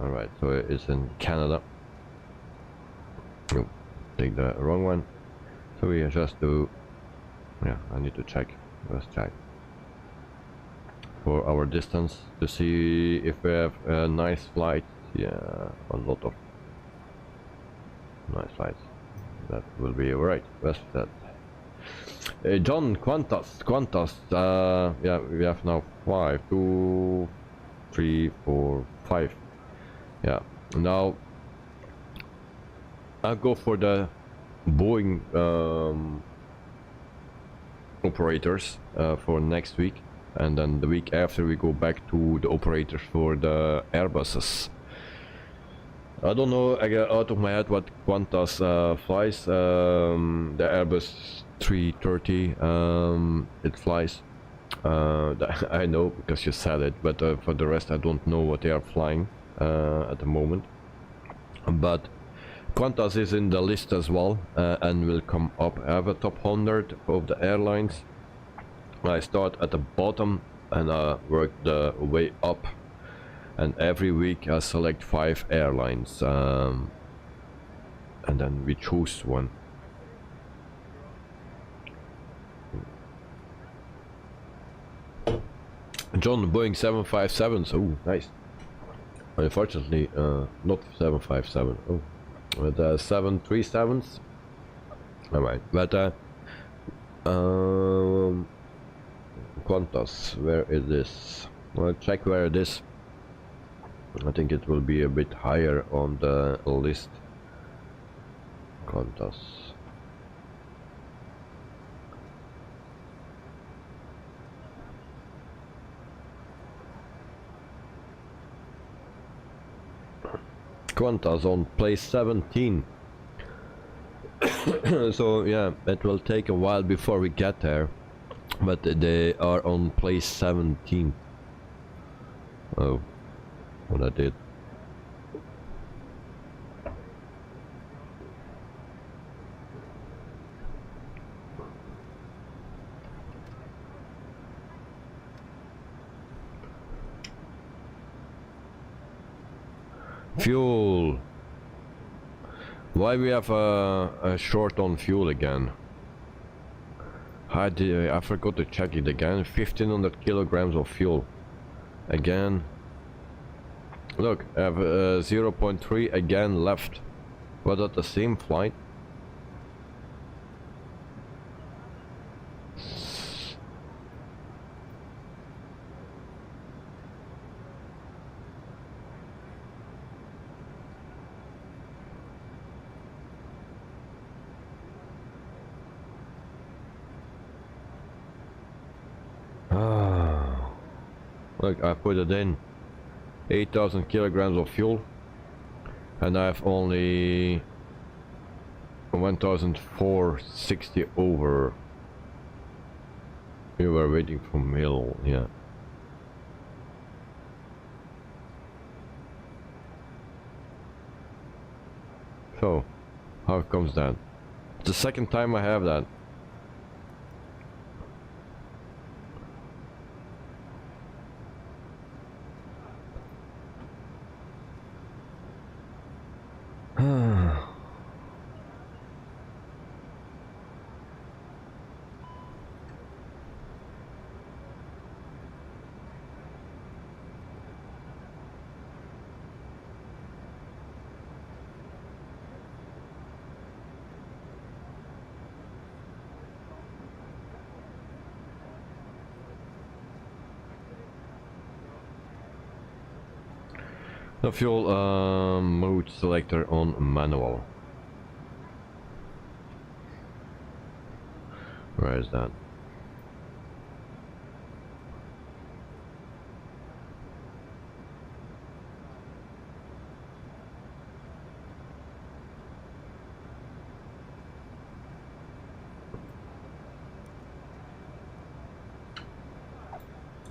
Alright, so it's in Canada. Oh, take the wrong one. So we just do... Yeah, I need to check. Let's check. For our distance to see if we have a nice flight. Yeah, a lot of nice flights. That will be alright. Where's that? John, Qantas, yeah, we have now 5, 2, 3, 4, 5. Yeah, now I'll go for the Boeing operators for next week, and then the week after we go back to the operators for the Airbuses. I don't know out of my head what Qantas flies. The Airbus 330 it flies. I know because you said it, but for the rest I don't know what they are flying at the moment. But Qantas is in the list as well, and will come up. I have a top 100 of the airlines. I start at the bottom and work the way up. And every week I select 5 airlines, and then we choose one. John, Boeing 757s. Oh, nice. Unfortunately, not 757. Oh, but 737s. All right, but Qantas, where is this? Well, check where it is. I think it will be a bit higher on the list. Qantas. Qantas on place 17. So yeah, it will take a while before we get there, but they are on place 17. Oh. What I did. Fuel. Why we have a short on fuel again? I forgot to check it again. 1500 kilograms of fuel. Again. Look, I have 0.3 again left. Was that the same flight? Look, I put it in. 8,000 kilograms of fuel, and I have only 1,460 over. We were waiting for mail, yeah. So, how comes that? It's the second time I have that. The fuel mode selector on manual. Where is that?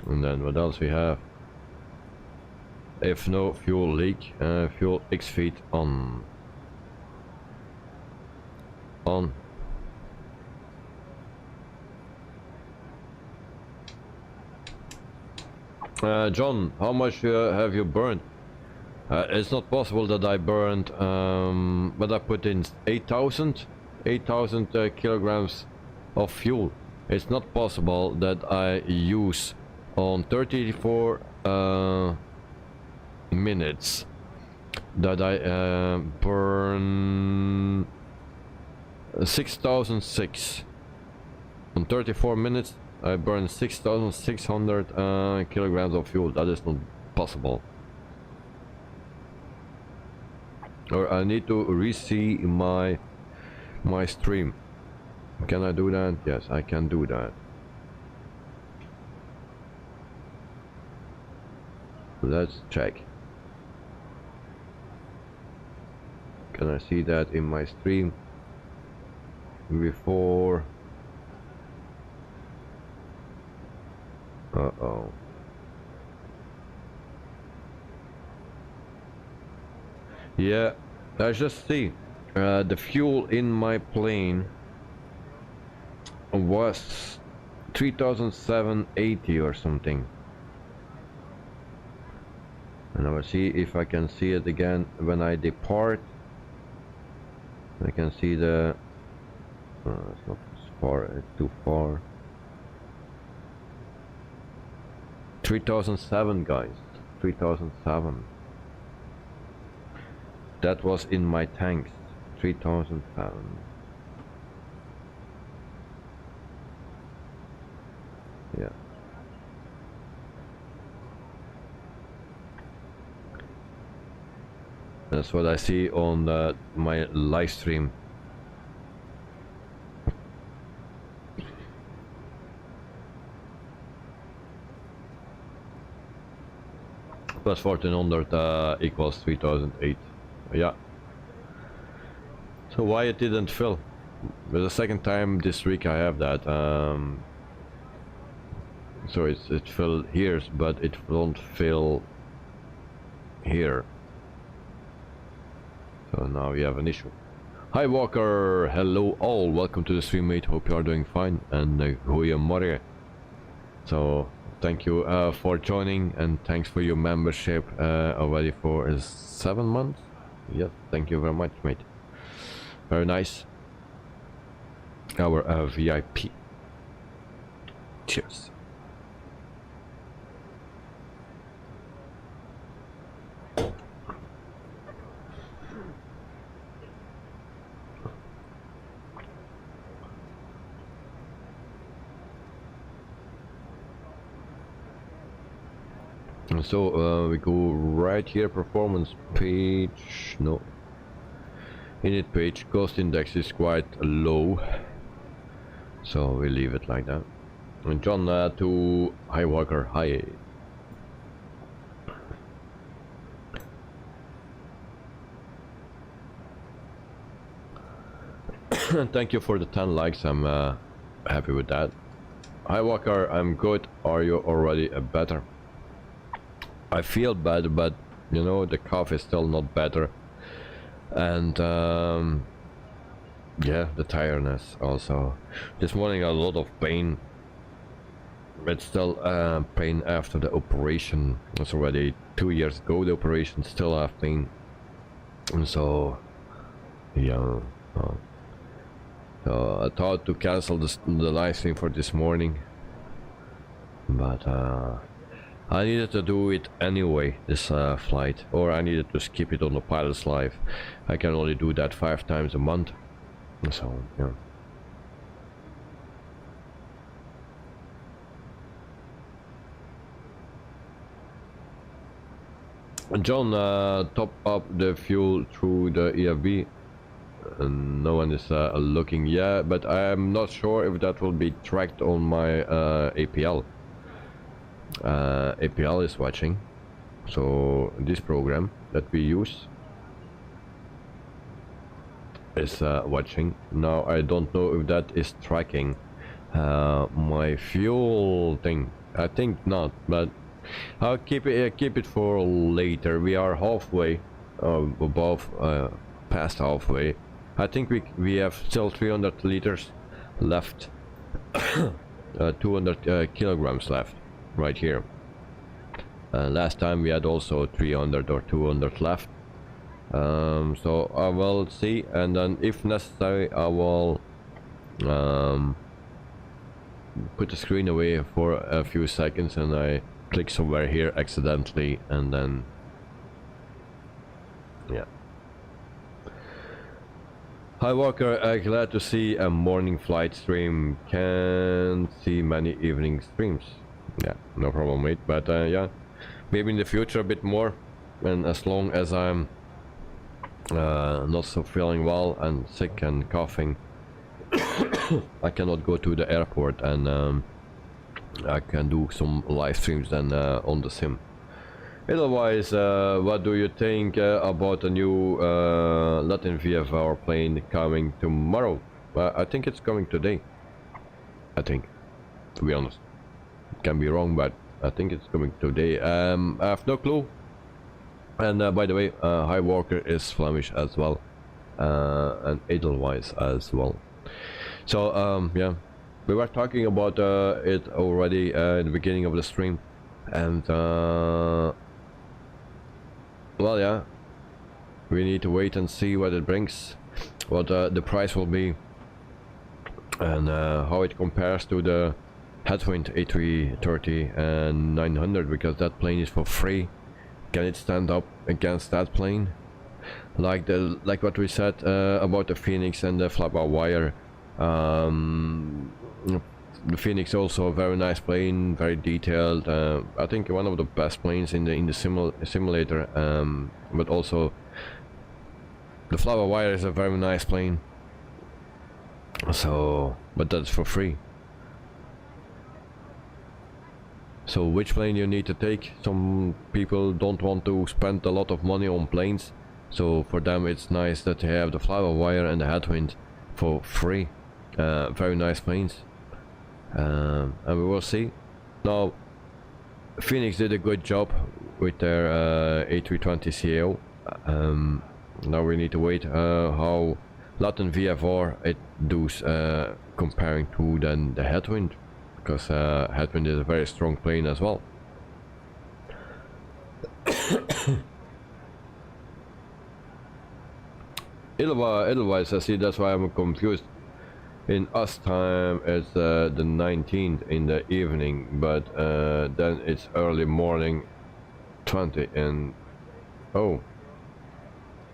And then what else we have? If no fuel leak, fuel X feed on. John, how much have you burned? It's not possible that I burned, but I put in 8,000 kilograms of fuel. It's not possible that I use on 34 minutes that I burn 6,006. On 34 minutes I burn 6,600 kilograms of fuel. That is not possible. Or I need to re-see my stream. Can I do that? Yes, I can do that. Let's check. Can I see that in my stream before? Uh-oh. Yeah, I just see the fuel in my plane was 3,780 or something. And I will see if I can see it again when I depart. I can see the it's not far, it's too far. 3,007 guys, 3,007. That was in my tanks, 3,007. Yeah. That's what I see on my live stream. Plus 1400 equals 3008. Yeah. So why it didn't fill? But the second time this week I have that. So it filled here, but it won't fill here. So now we have an issue. Hi Walker, hello all, welcome to the stream, mate. Hope you are doing fine. And goeiemorgen. So thank you for joining, and thanks for your membership already for 7 months. Yes, thank you very much, mate. Very nice. Our VIP. Cheers. So we go right here, performance page, no, init page, cost index is quite low, so we leave it like that. And John to hi Walker, hi. Thank you for the 10 likes, I'm happy with that. Hi Walker, I'm good, are you already better? I feel better, but you know, the cough is still not better, and yeah, the tiredness also. This morning a lot of pain. It's still pain after the operation. It's already 2 years ago the operation, still have pain, and so yeah. So I thought to cancel the live stream for this morning, but I needed to do it anyway, this flight, or I needed to skip it on the pilot's live. I can only do that 5 times a month, so yeah. John, top up the fuel through the EFB. No one is looking yet, but I am not sure if that will be tracked on my APL. APL is watching, so this program that we use is watching. Now I don't know if that is tracking my fuel thing. I think not, but I'll keep it for later. We are halfway, above, past halfway. I think we have still 300 liters left. 200 kilograms left right here. Last time we had also 300 or 200 left. So I will see, and then if necessary I will put the screen away for a few seconds and I click somewhere here accidentally, and then yeah. Hi Walker, glad to see a morning flight stream. Can't see many evening streams. Yeah, no problem mate, but yeah, maybe in the future a bit more, and as long as I'm not so feeling well and sick and coughing, I cannot go to the airport, and I can do some live streams then on the sim. Otherwise, what do you think about the new Latin VFR plane coming tomorrow? I think it's coming today. I think, to be honest. Can be wrong, but I think it's coming today. I have no clue. And by the way, High Walker is Flemish as well, and Edelweiss as well. So yeah, we were talking about it already in the beginning of the stream, and well, yeah, we need to wait and see what it brings, what the price will be, and how it compares to the Headwind A330 and 900, because that plane is for free. Can it stand up against that plane? Like what we said about the Phoenix and the fly-by-wire. The Phoenix also a very nice plane, very detailed. I think one of the best planes in the simulator. But also the fly-by-wire is a very nice plane. So, but that's for free. So which plane you need to take? Some people don't want to spend a lot of money on planes, so for them it's nice that they have the fly-by-wire and the Headwind for free. Very nice planes, and we will see. Now Phoenix did a good job with their A320ceo. Now we need to wait how Latin VFR it does comparing to then the Headwind, because Headwind is a very strong plane as well. Otherwise, I see, that's why I'm confused. In us time it's the 19th in the evening, but then it's early morning 20, and oh,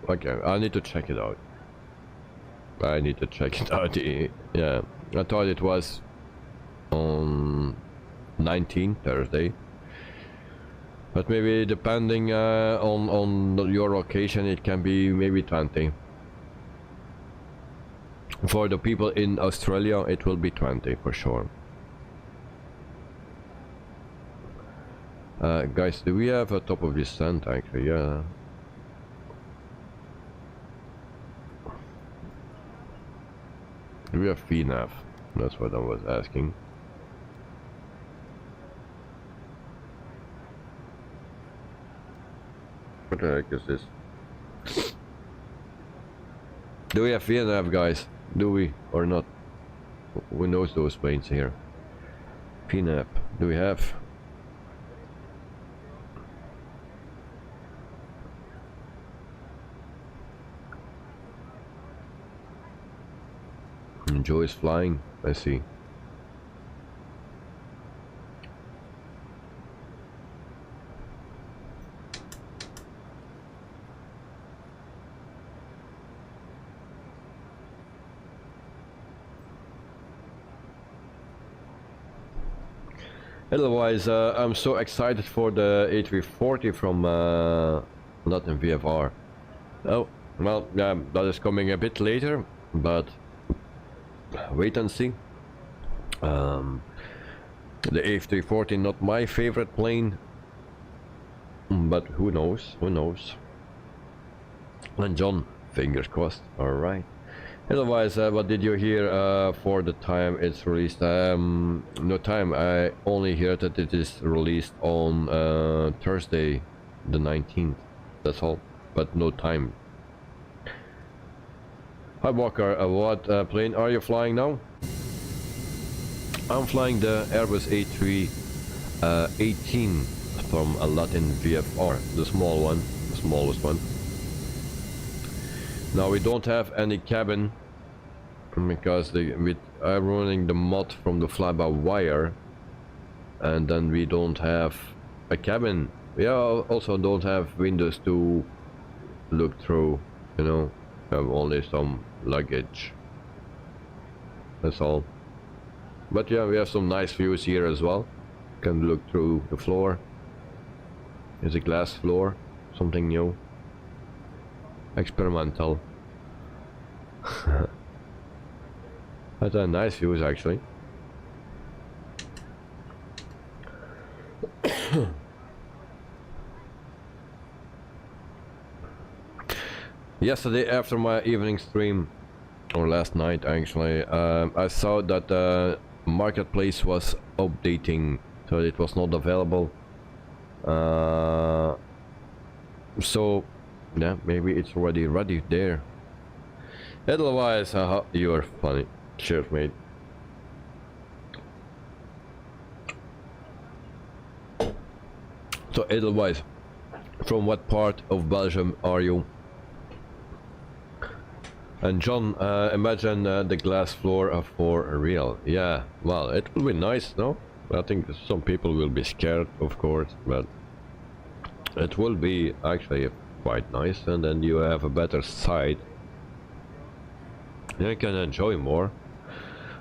okay, I need to check it out. I need to check it out. Yeah, I thought it was on 19 Thursday, but maybe depending on your location it can be maybe 20. For the people in Australia it will be 20 for sure. Guys, do we have a top of descent actually? Yeah. Do we have VNAV? That's what I was asking. What the heck is this? Do we have VNAV, guys? Do we or not? Who knows those planes here? VNAV, do we have? Joe is flying, I see. Otherwise, I'm so excited for the A340 from Latin VFR. Oh, well, yeah, that is coming a bit later, but wait and see. The A340 not my favorite plane, but who knows, who knows. And John, fingers crossed. Alright. Otherwise, what did you hear for the time it's released? No time, I only heard that it is released on Thursday the 19th, that's all, but no time. Hi Walker, what plane are you flying now? I'm flying the Airbus A318 from a lot in VFR, the small one, the smallest one. Now we don't have any cabin because I'm running the mod from the fly-by-wire, and then we don't have a cabin. We also don't have windows to look through, you know. Have only some luggage. That's all. But yeah, we have some nice views here as well. Can look through the floor. It's a glass floor, something new. Experimental. That's a nice views actually. Yesterday after my evening stream, or last night actually, I saw that the marketplace was updating, so it was not available. So yeah, maybe it's already ready there. Otherwise, you're funny. Cheers, mate. So otherwise, from what part of Belgium are you? And John, imagine the glass floor for real. Yeah, well, it will be nice, no? I think some people will be scared, of course, but it will be actually quite nice, and then you have a better sight. You can enjoy more.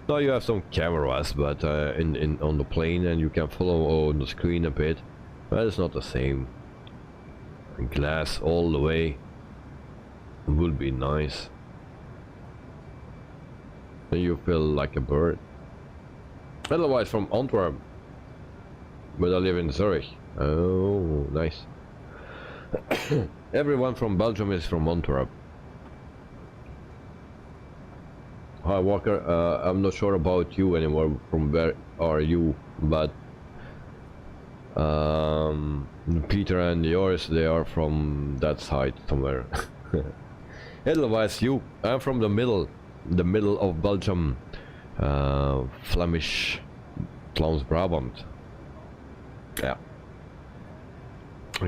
Now you have some cameras, but on the plane, and you can follow on the screen a bit, but it's not the same. Glass all the way would be nice. Then you feel like a bird. Otherwise, from Antwerp, but I live in Zurich. Oh, nice. Everyone from Belgium is from Antwerp. Hi Walker, I'm not sure about you anymore, from where are you, but Peter and yours, they are from that side somewhere. Otherwise, I'm from the middle of Belgium, Flemish, Vlaams-Brabant. Yeah.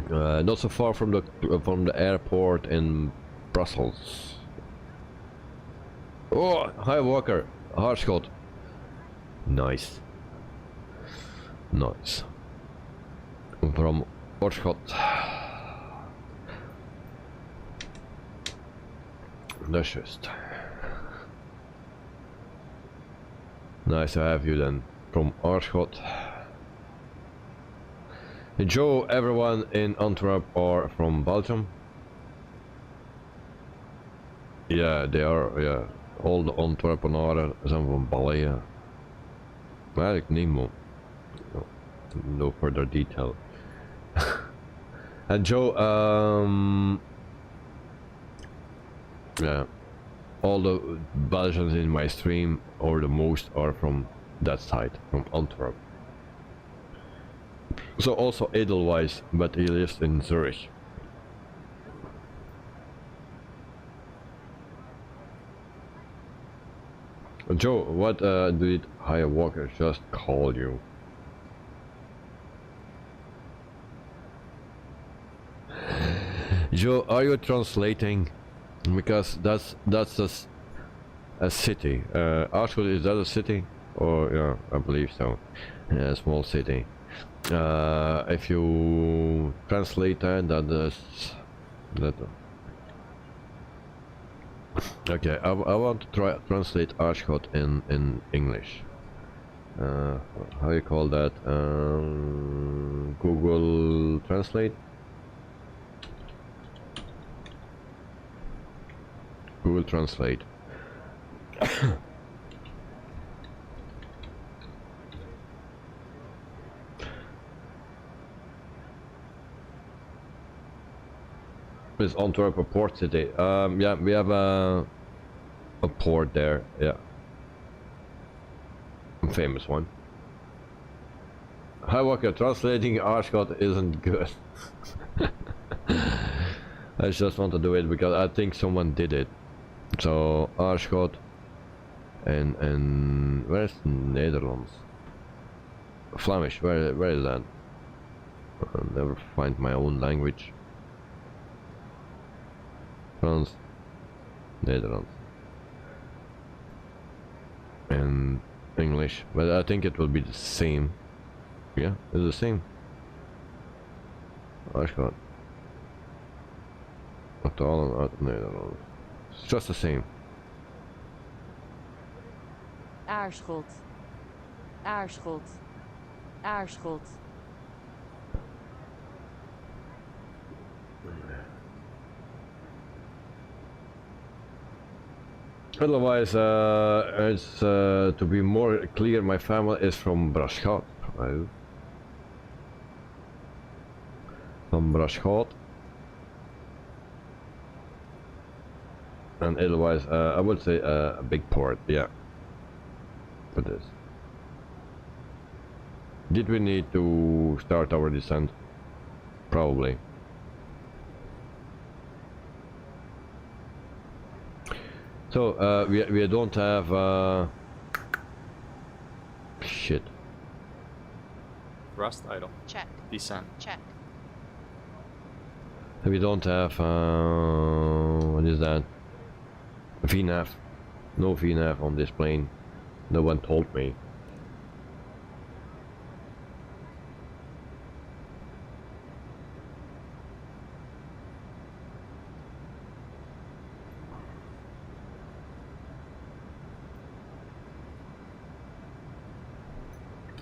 Not so far from the airport in Brussels. Oh, hi Walker, Harschot. Nice. Nice. From Harschot. That's just nice to have you then, from Harschot. Joe, everyone in Antwerp are from Belgium. Yeah, they are, yeah. All the Antwerpenaren zijn van Ballen, ja. Maar eigenlijk niemand. No further detail. And Joe, yeah, all the Belgians in my stream, or the most, are from that side, from Antwerp. So also Edelweiss, but he lives in Zurich. Joe, what did High Walker just call you? Joe, are you translating? Because that's a city. Ashwood, is that a city? Or yeah, I believe so. Yeah, a small city. If you translate that is that. Okay, I want to translate Ashcot in English. How you call that? Google Translate. Google Translate. Is Antwerp a port city? Yeah, we have a port there. Yeah, a famous one. Hi Walker, translating Ashcot isn't good. I just want to do it because I think someone did it. So Ashcot and where's Netherlands? Flemish. Where is that? I'll never find my own language. France, Netherlands, and English, but I think it will be the same. Yeah, it's the same. Aardschot. Talen uit Nederland. It's just the same. Aarschot. Aarschot. Aarschot. Otherwise, it's to be more clear, my family is from Braschot. From Braschot. And otherwise, I would say a big port, yeah. For this. Did we need to start our descent? Probably. So, we don't have, shit. Thrust idle. Check. Descent. Check. We don't have, what is that? VNAV. No VNAV on this plane. No one told me.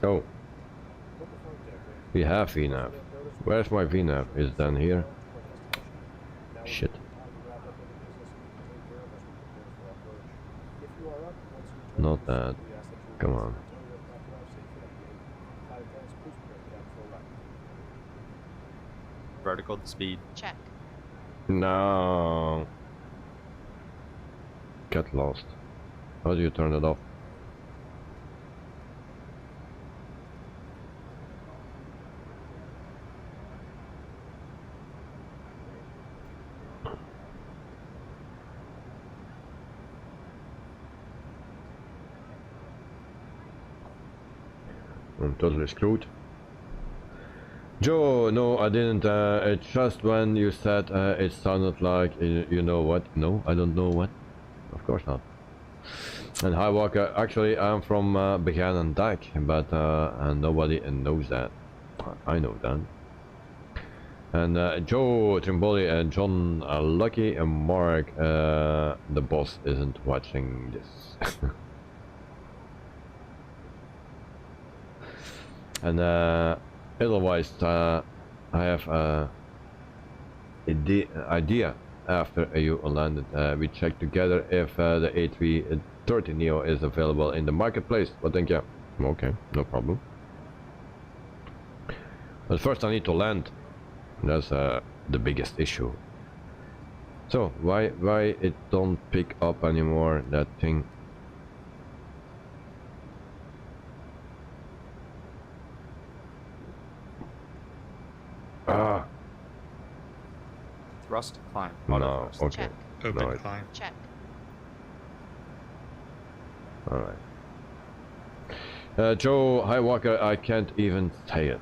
Oh, we have VNAV. Where's my VNAV? Is it down here? Shit. Not that. Come on. Vertical speed. Check. No. Get lost. How do you turn it off? I'm totally screwed. Joe, no, I didn't. It's just when you said it sounded like you know what? No, I don't know what. Of course not. And hi, Walker. Actually, I'm from Began and Dyke, but nobody knows that. I know that. And Joe, Trimboli, and John, Lucky, and Mark. The boss isn't watching this. And otherwise, I have idea after you landed. We check together if the A330 Neo is available in the marketplace. But think, yeah, okay, no problem. But first, I need to land. That's the biggest issue. So why it don't pick up anymore, that thing? Ah. Thrust climb. No, Auto thrust. okay. Check. Open No, climb. Check. Alright. Joe, hi Walker, I can't even say it.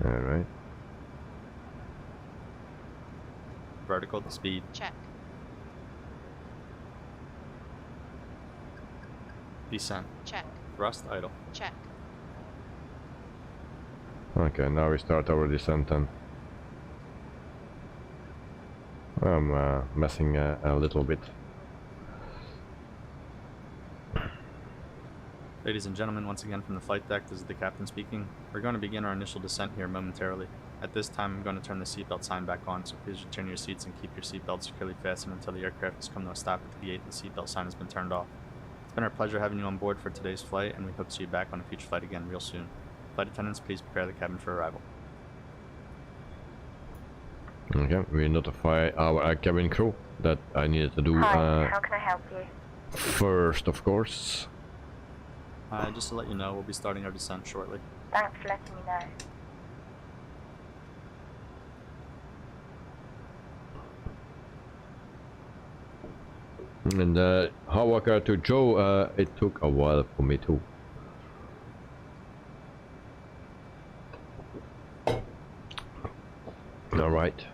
Alright. Vertical speed. Check. Descent. Check. Thrust idle. Check. Okay, now we start our descent then. I'm messing a little bit. Ladies and gentlemen, once again from the flight deck, this is the captain speaking. We're going to begin our initial descent here momentarily. At this time, I'm going to turn the seatbelt sign back on, so please return your seats and keep your seatbelts securely fastened until the aircraft has come to a stop at the gate and the seatbelt sign has been turned off. It's been our pleasure having you on board for today's flight, and we hope to see you back on a future flight again real soon. Flight attendants, please prepare the cabin for arrival. Okay, we notify our cabin crew that I needed to do How can I help you? first, of course. Just to let you know, we'll be starting our descent shortly. Thanks for letting me know. And Hawker to Joe, it took a while for me too. All right.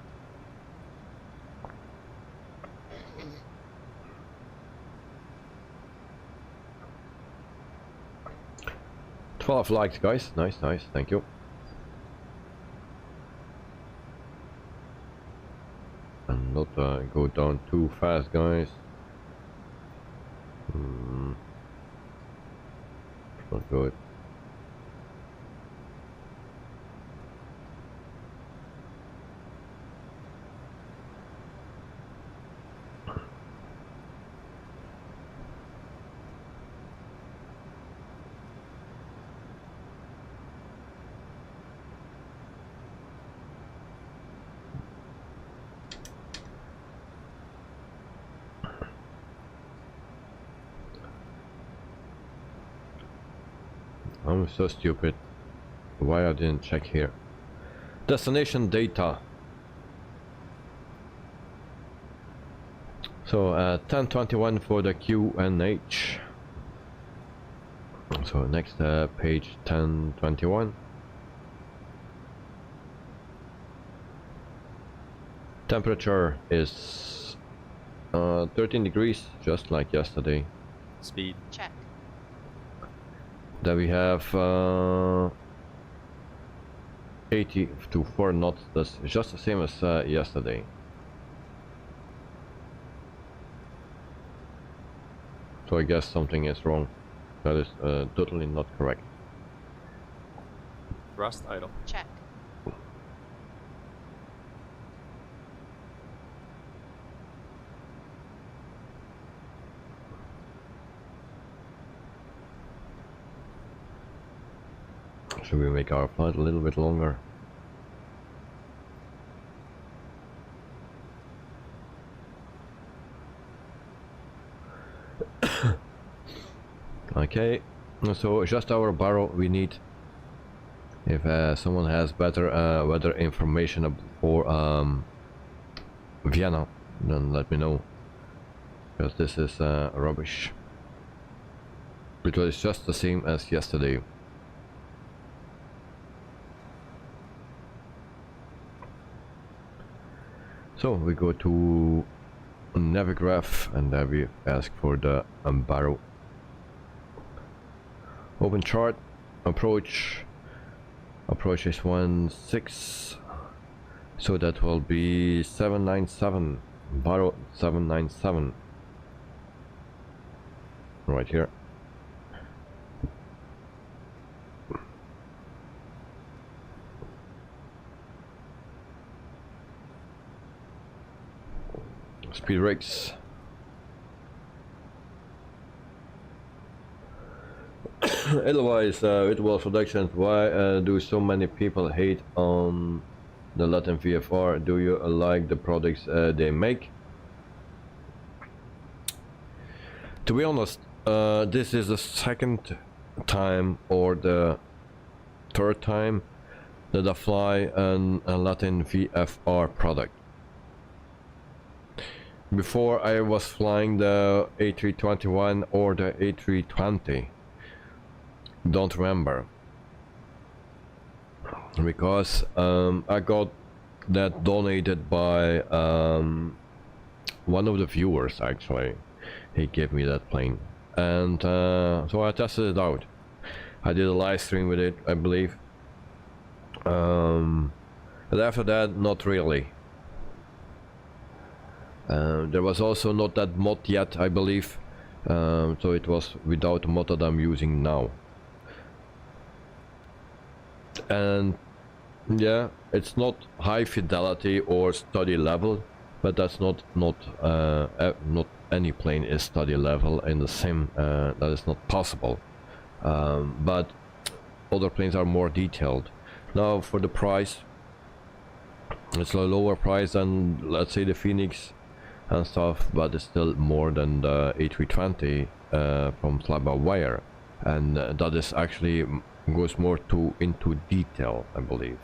$12 likes, guys. Nice, nice. Thank you. And not go down too fast, guys. Not good. I'm so stupid. Why I didn't check here? Destination data. So 1021 for the QNH. So next page 1021. Temperature is 13 degrees, just like yesterday. Speed. Check. Then we have 80 to 4 knots. That's just the same as yesterday. So I guess something is wrong. That is totally not correct. Thrust idle. Check. Should we make our flight a little bit longer? Okay, so just our barrow we need. If someone has better weather information for Vienna, then let me know, because this is rubbish. Because it's just the same as yesterday. So we go to Navigraph and then we ask for the barrow. Open chart, approach is 16, so that will be 797, barrow 797, right here. Speed brakes. Otherwise, Wittebols Productions, why do so many people hate on the Latin VFR? Do you like the products they make? To be honest, this is the second time or the third time that I fly a Latin VFR product. Before I was flying the A321 or the A320. Don't remember, because I got that donated by one of the viewers. Actually, he gave me that plane, and so I tested it out. I did a live stream with it, I believe, but after that, not really. There was also not that mod yet, I believe, so it was without the mod that I'm using now. And yeah, it's not high fidelity or study level, but that's not any plane is study level in the sim. That is not possible. But other planes are more detailed. Now for the price, it's a lower price than, let's say, the Phoenix and stuff, but it's still more than the A320 from Fly-by-Wire, and that is actually goes more into detail, I believe.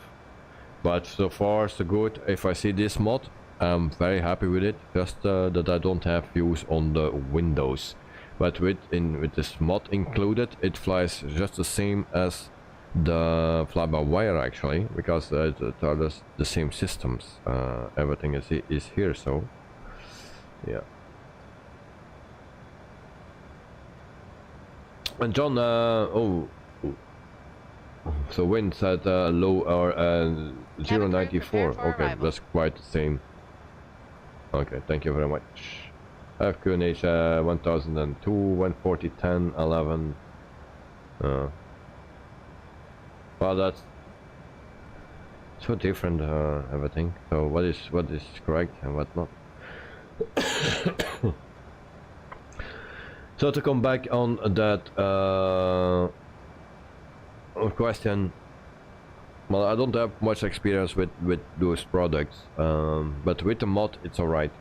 But so far so good. If I see this mod, I'm very happy with it, just that I don't have views on the windows. But with this mod included, it flies just the same as the fly-by-wire actually, because it are the same systems. Everything is here, so yeah. And John, so winds at low or 094. Okay, arrival. that's quite the same. Okay, thank you very much. FQNH 1002, 140, 10, 11. Well, that's so different, everything. So what is correct and what not? So to come back on that question, well, I don't have much experience with those products, but with the mod it's alright.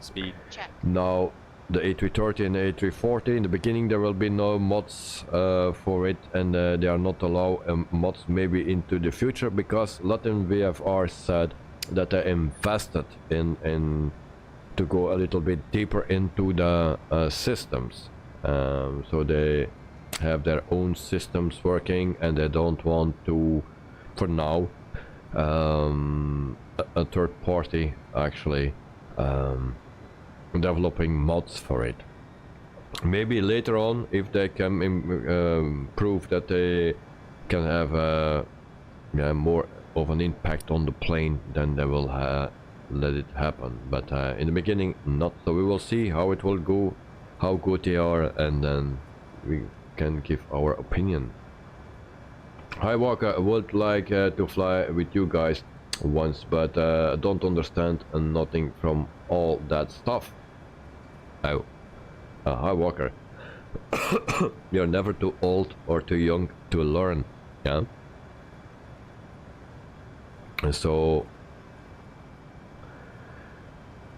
Speed. Check. Now the A330 and the A340, in the beginning there will be no mods for it, and they are not allowed mods maybe into the future, because Latin VFR said that they invested in to go a little bit deeper into the systems, so they have their own systems working, and they don't want to, for now, a third party actually developing mods for it. Maybe later on, if they can prove that they can have more of an impact on the plane, then they will let it happen. But in the beginning, not. So we will see how it will go, how good they are, and then we can give our opinion. Hi Walker, I would like to fly with you guys once, but I don't understand nothing from all that stuff. Oh, hi Walker. You're never too old or too young to learn, yeah? And so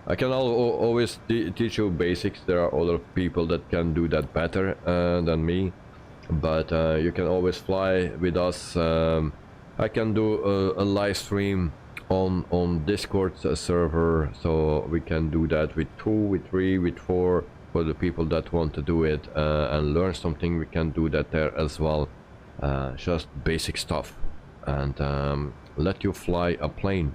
I can always teach you basics. There are other people that can do that better than me, but you can always fly with us. I can do a live stream on Discord server, so we can do that with 2, with 3, with 4 for the people that want to do it and learn something. We can do that there as well, just basic stuff, and let you fly a plane.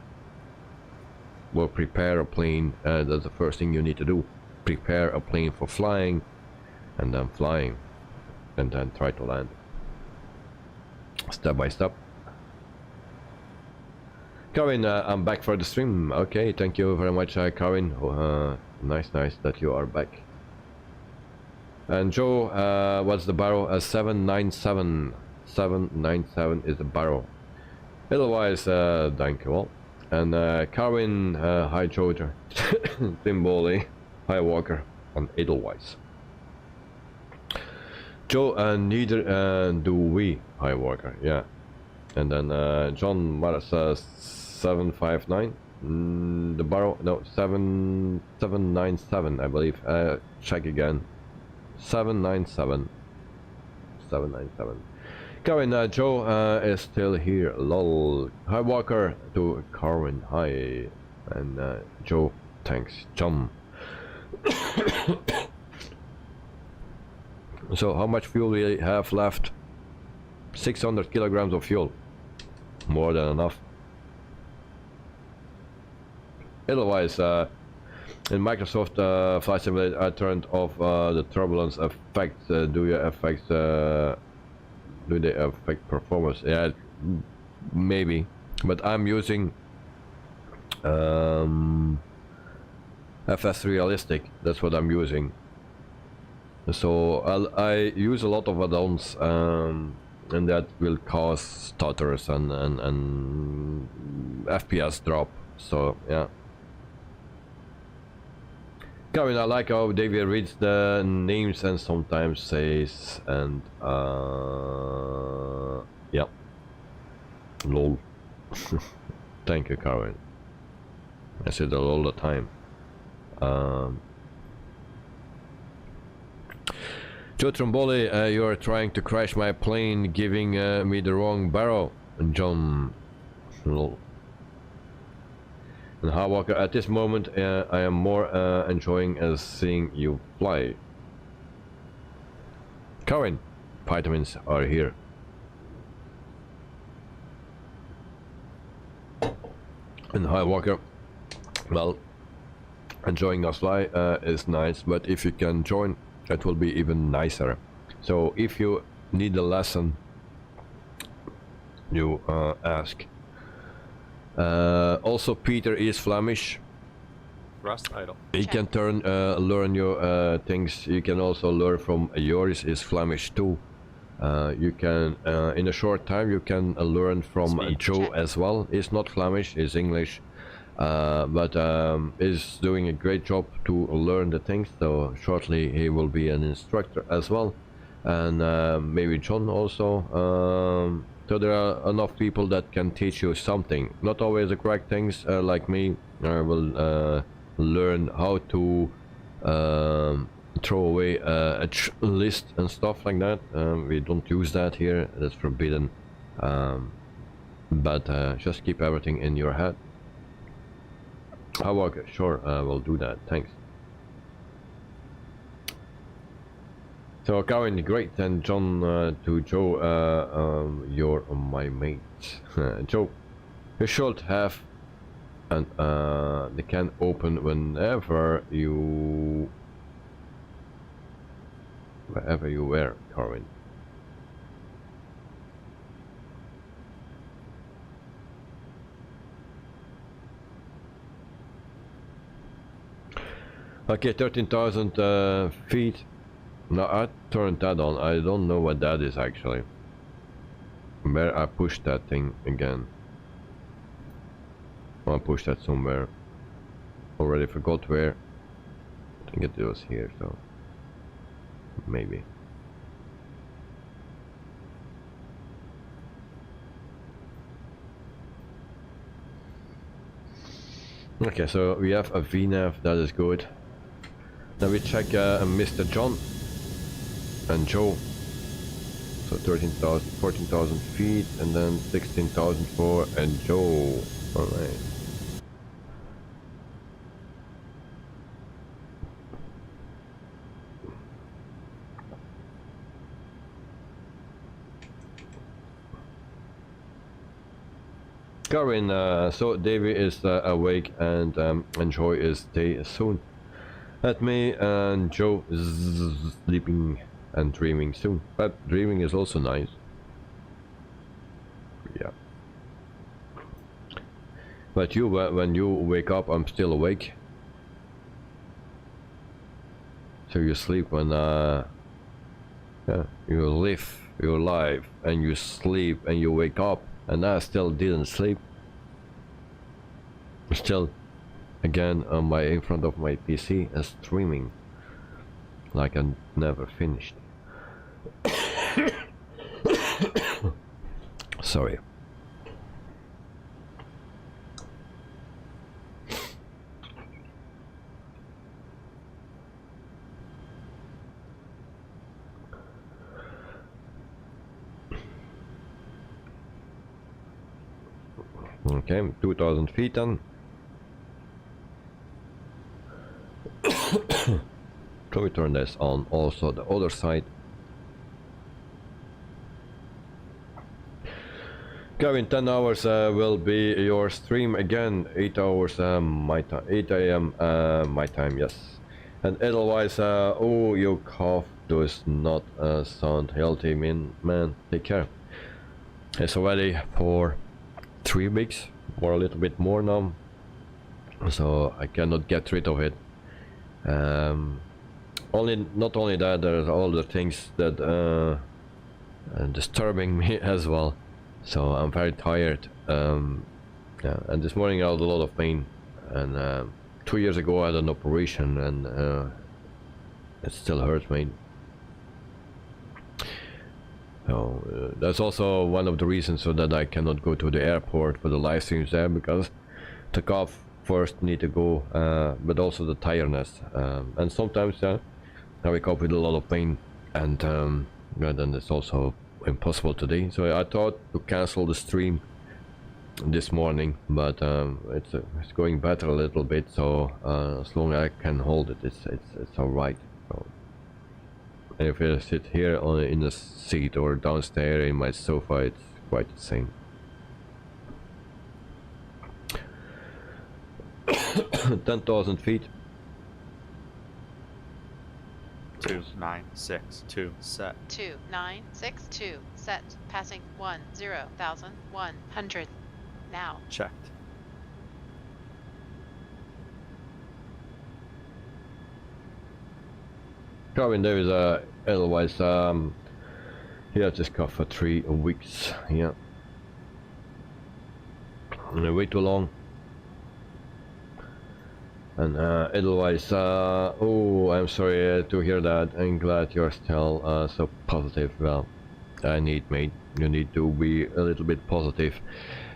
Well, prepare a plane. That's the first thing you need to do. Prepare a plane for flying, and then flying, and then try to land step by step. Karin, I'm back for the stream. Okay, thank you very much, Karin. Nice that you are back. And Joe, what's the barrel? 797. 797 is the barrel. Otherwise, thank you all. And Karin, hi Joe, Timboli, hi Walker, and Edelweiss. Joe, neither do we, hi Walker, yeah. And then John Maras 759, the barrel, no, 797 I believe. Check again. 797. Karin, Joe is still here, lol. Hi Walker to Karin, hi. And Joe, thanks. John. So how much fuel we have left? 600 kilograms of fuel. More than enough. Otherwise, in Microsoft Flight Simulator, I turned off the turbulence effects. Do they affect performance? Yeah, maybe. But I'm using FS Realistic. That's what I'm using. So I use a lot of add-ons, and that will cause stutters and FPS drop. So yeah. Kevin, I like how David reads the names and sometimes says, and yeah, lol. Thank you, Karen. I say that all the time. Joe Tromboli, you are trying to crash my plane, giving me the wrong barrel. John, lol. And Hawker, at this moment, I am more enjoying seeing you fly. Corin, vitamins are here. And hi Walker, well, enjoying us fly is nice, but if you can join, it will be even nicer. So if you need a lesson, you ask. Also, Peter is Flemish. Rust idle. He can learn your things. You can also learn from Joris is Flemish too. You can, in a short time, you can learn from Joe as well. He's not Flemish, he's English, but is doing a great job to learn the things. So shortly he will be an instructor as well, and maybe John also. So there are enough people that can teach you something. Not always the correct things, like me. I will learn how to throw away a list and stuff like that. We don't use that here, that's forbidden. But just keep everything in your head. Okay, sure, we'll do that, thanks. So Corin, great, and John to Joe, you're my mate. Joe, you should have and they can open wherever you were, Corin. Okay, 13,000 feet. No, I turned that on. I don't know what that is actually. Where I pushed that thing again. I pushed that somewhere. Already forgot where. I think it was here, so maybe. Okay, so we have a VNAV, that is good. Now we check Mr. John and Joe. So 13,000, 14,000 feet, and then 16,000 for and Joe. Alright. Karin, so Davy is awake and Joy is stay soon at me, and Joe is sleeping and dreaming soon, but dreaming is also nice. Yeah. But you, when you wake up, I'm still awake. So you sleep when yeah, you live your life and you sleep and you wake up, and I still didn't sleep. Still, again, in front of my PC and streaming, like I never finished. Sorry. Okay, 2,000 feet then. So we turn this on also the other side. Kevin, 10 hours will be your stream again. 8 hours my time, 8 AM my time, yes. And otherwise, oh, your cough does not sound healthy, man. Take care. It's already for 3 weeks or a little bit more now, so I cannot get rid of it. Not only that, there's all the things that disturbing me as well. So I'm very tired. Yeah, and this morning I had a lot of pain, and 2 years ago I had an operation, and it still hurts me. So that's also one of the reasons so that I cannot go to the airport for the live streams there, because the cough first need to go, but also the tiredness, and sometimes I wake up with a lot of pain, and yeah, then it's also impossible today. So I thought to cancel the stream this morning, but it's going better a little bit. So as long as I can hold it, it's all right. So if I sit here in the seat or downstairs in my sofa, it's quite the same. 10,000 feet. 2962 set. 2962 set. Passing 10,100. Now. Checked. Carvin Davis, otherwise, he had this car for 3 weeks. Yeah. Way too long. And otherwise, oh, I'm sorry to hear that. I'm glad you're still so positive. Well, I need, mate. You need to be a little bit positive.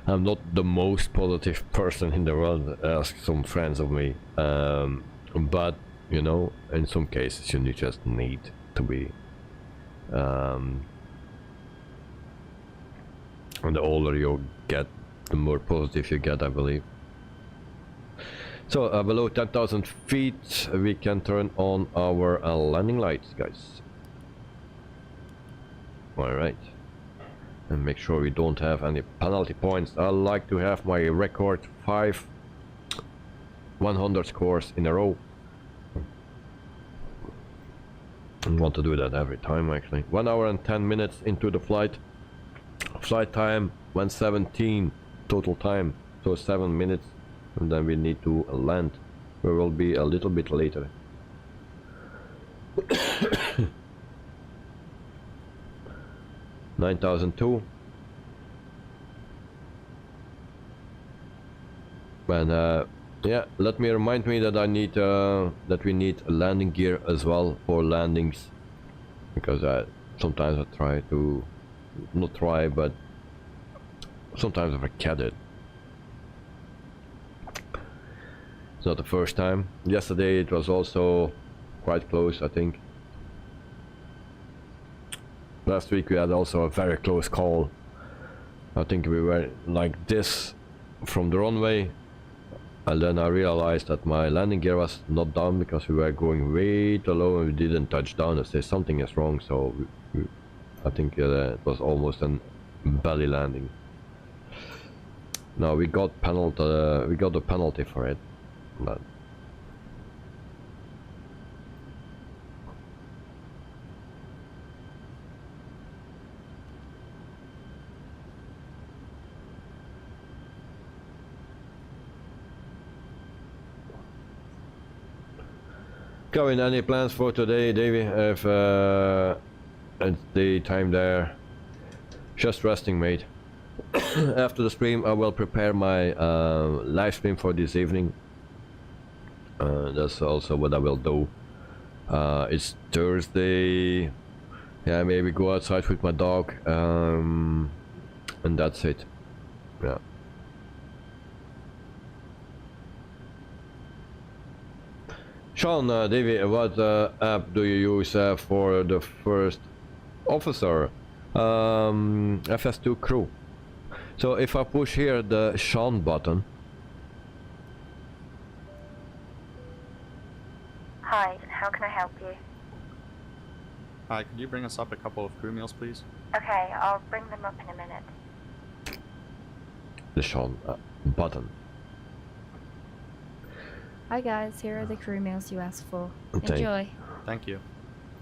I'm not the most positive person in the world. Ask some friends of me. But you know, in some cases, you just need to be. And the older you get, the more positive you get, I believe. So below 10,000 feet, we can turn on our landing lights, guys. Alright. And make sure we don't have any penalty points. I like to have my record 5 100 scores in a row. I want to do that every time, actually. 1 hour and 10 minutes into the flight. Flight time 1:17 total time, so 7 minutes. And then we need to land. We will be a little bit later. $9,002. And yeah, let me remind me that I need that we need landing gear as well for landings, because sometimes I try to not try, but sometimes I forget it. It's not the first time. Yesterday it was also quite close, I think. Last week we had also a very close call. I think we were like this from the runway, and then I realized that my landing gear was not down because we were going way too low and we didn't touch down. I said something is wrong, so I think it was almost a belly landing. Now we got we got a penalty for it. But Kevin, any plans for today, Davey? If it's the time there, just resting, mate. After the stream I will prepare my live stream for this evening. That's also what I will do. It's Thursday. Yeah, maybe go outside with my dog, and that's it. Yeah. Sean, Davey, what app do you use for the first officer? FS2 crew. So if I push here the Sean button. Hi, how can I help you? Hi, could you bring us up a couple of crew meals, please? Okay, I'll bring them up in a minute. The Sean button. Hi guys, here are the crew meals you asked for. Enjoy. Thank you.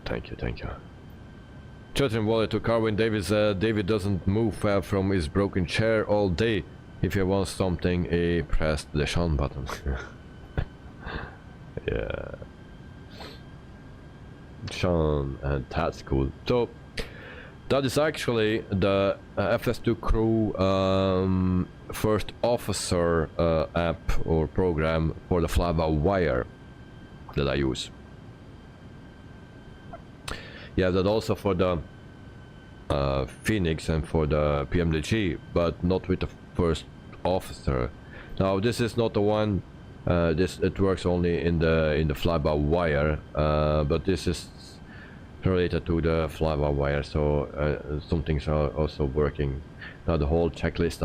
Thank you, thank you. Children wallet to Carwin Davis. David doesn't move from his broken chair all day. If he wants something, he pressed the Sean button. Yeah. Sean, and that's cool. So that is actually the FS2 crew first officer app or program for the fly-by-wire that I use. Yeah, that also for the Phoenix and for the PMDG, but not with the first officer. Now this is not the one. It works only in the fly-by-wire, but this is related to the fly-by-wire, so some things are also working. Now the whole checklist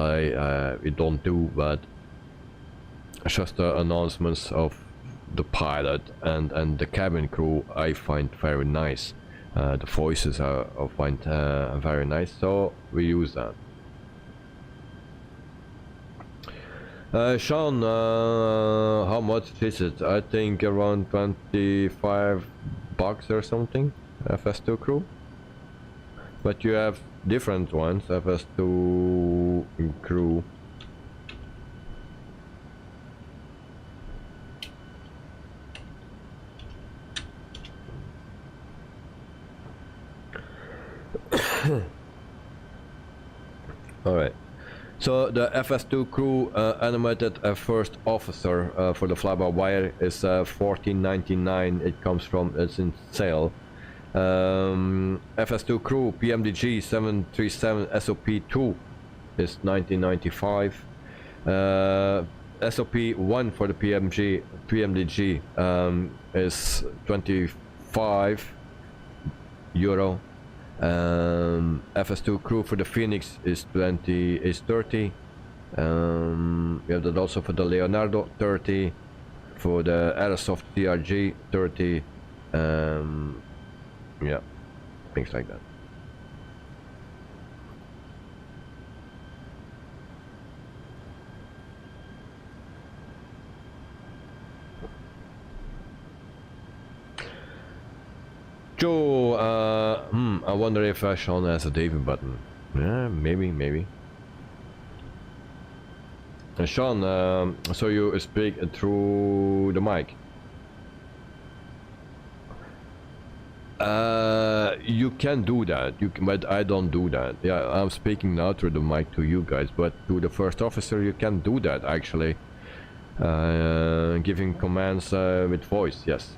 we don't do, but just the announcements of the pilot and the cabin crew I find very nice. The voices I find very nice, so we use that. Sean, how much is it? I think around 25 bucks or something. FS2 crew, but you have different ones. FS2 crew. All right. So the FS2 crew animated first officer for the fly-by-wire is $14.99. It comes from, it's in sale. FS2 crew PMDG 737 SOP2 is $19.95. SOP1 for the PMDG is €25. FS2 crew for the Phoenix is 30. We have that also for the Leonardo, 30. For the Aerosoft CRG, 30. Yeah, things like that. Joe, I wonder if Sean has a David button. Yeah, maybe. Sean, so you speak through the mic. You can do that, but I don't do that. Yeah, I'm speaking now through the mic to you guys, but to the first officer you can do that actually. Giving commands with voice, yes.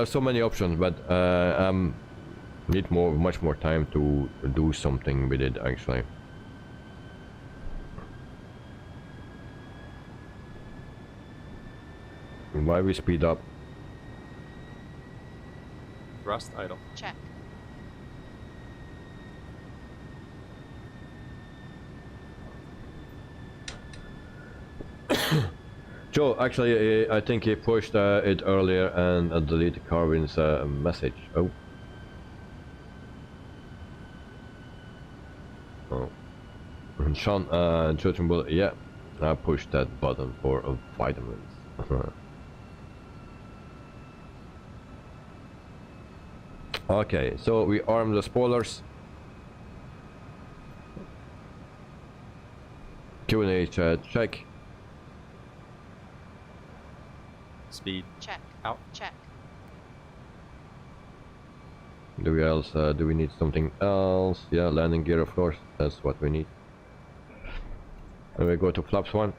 So many options, but need much more time to do something with it actually. Why we speed up? Thrust idle. Check. Joe, actually, I think he pushed it earlier and deleted Carvin's message. Oh. And Sean, Judging Bull, yeah, I pushed that button for vitamins. Okay, so we arm the spoilers. QNH check. Speed. Check. Out. Check. Do we need something else? Yeah, landing gear, of course. That's what we need. And we go to flaps 1.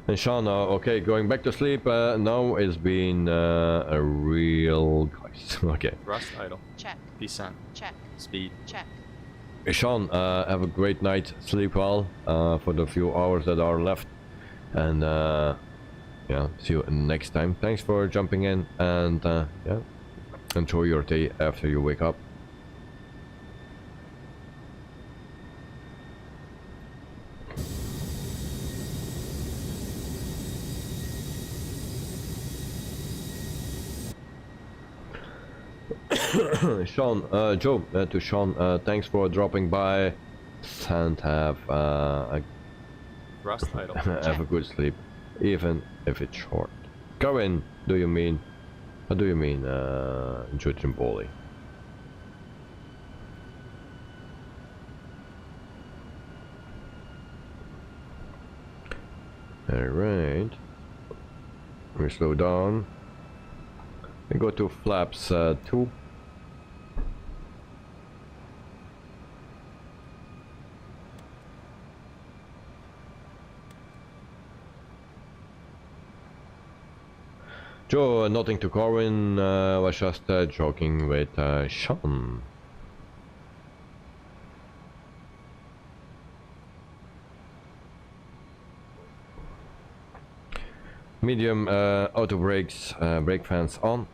And Sean, okay, going back to sleep. Now it's been a real guys. Okay. Thrust idle. Check. Descent. Check. Speed. Check. Sean, have a great night. Sleep well for the few hours that are left. And yeah, see you next time. Thanks for jumping in, and yeah, enjoy your day after you wake up. Sean, Joe, to Sean, thanks for dropping by, and have a Thrust idle. have a good sleep, even if it's short. Karin, do you mean? What do you mean, Judge and Bolly? Alright. We slow down. We go to flaps 2. Joe, nothing to Corwin, was just joking with Sean. Medium auto brakes, brake fans on.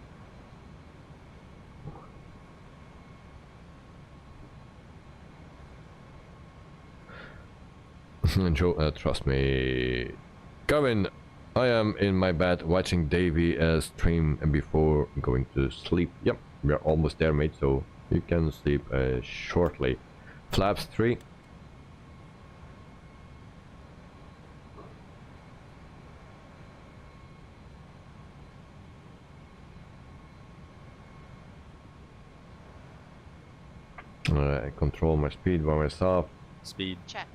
Joe, trust me. Kevin, I am in my bed watching Davey stream before going to sleep. Yep, we're almost there, mate, so you can sleep shortly. Flaps 3. Control my speed by myself. Speed. Check.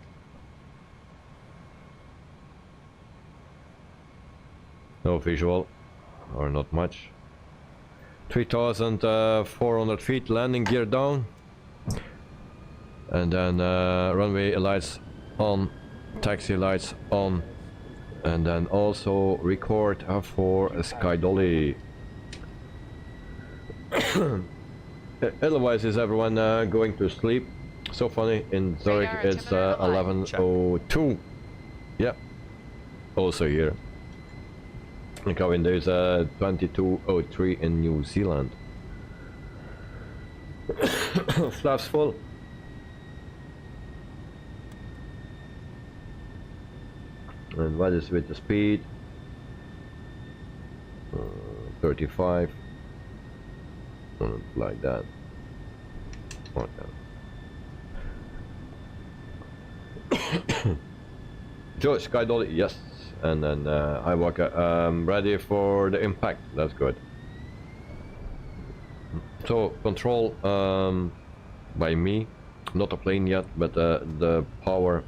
No visual, or not much. 3,400 feet, landing gear down. And then runway lights on, taxi lights on. And then also record for a sky dolly. Otherwise, is everyone going to sleep? So funny, in Zurich Radar it's altimeter aligned. 11:02. Yep, also here. Okay, and there's 22:03 in New Zealand. Flaps full. And what is with the speed? 35. Like that. Okay. George, sky dolly, yes. And then I walk ready for the impact. That's good. So control by me, not a plane yet, but the power.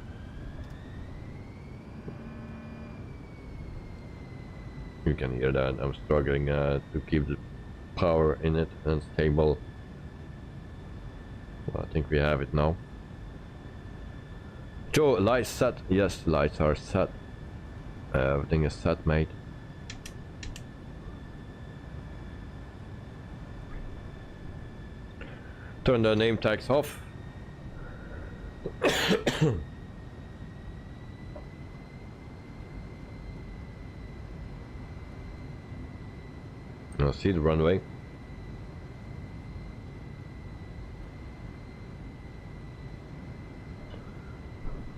You can hear that. I'm struggling to keep the power in it and stable. Well, I think we have it now. Joe, lights set. Yes, lights are set. Everything is set, mate. Turn the name tags off. Now see the runway.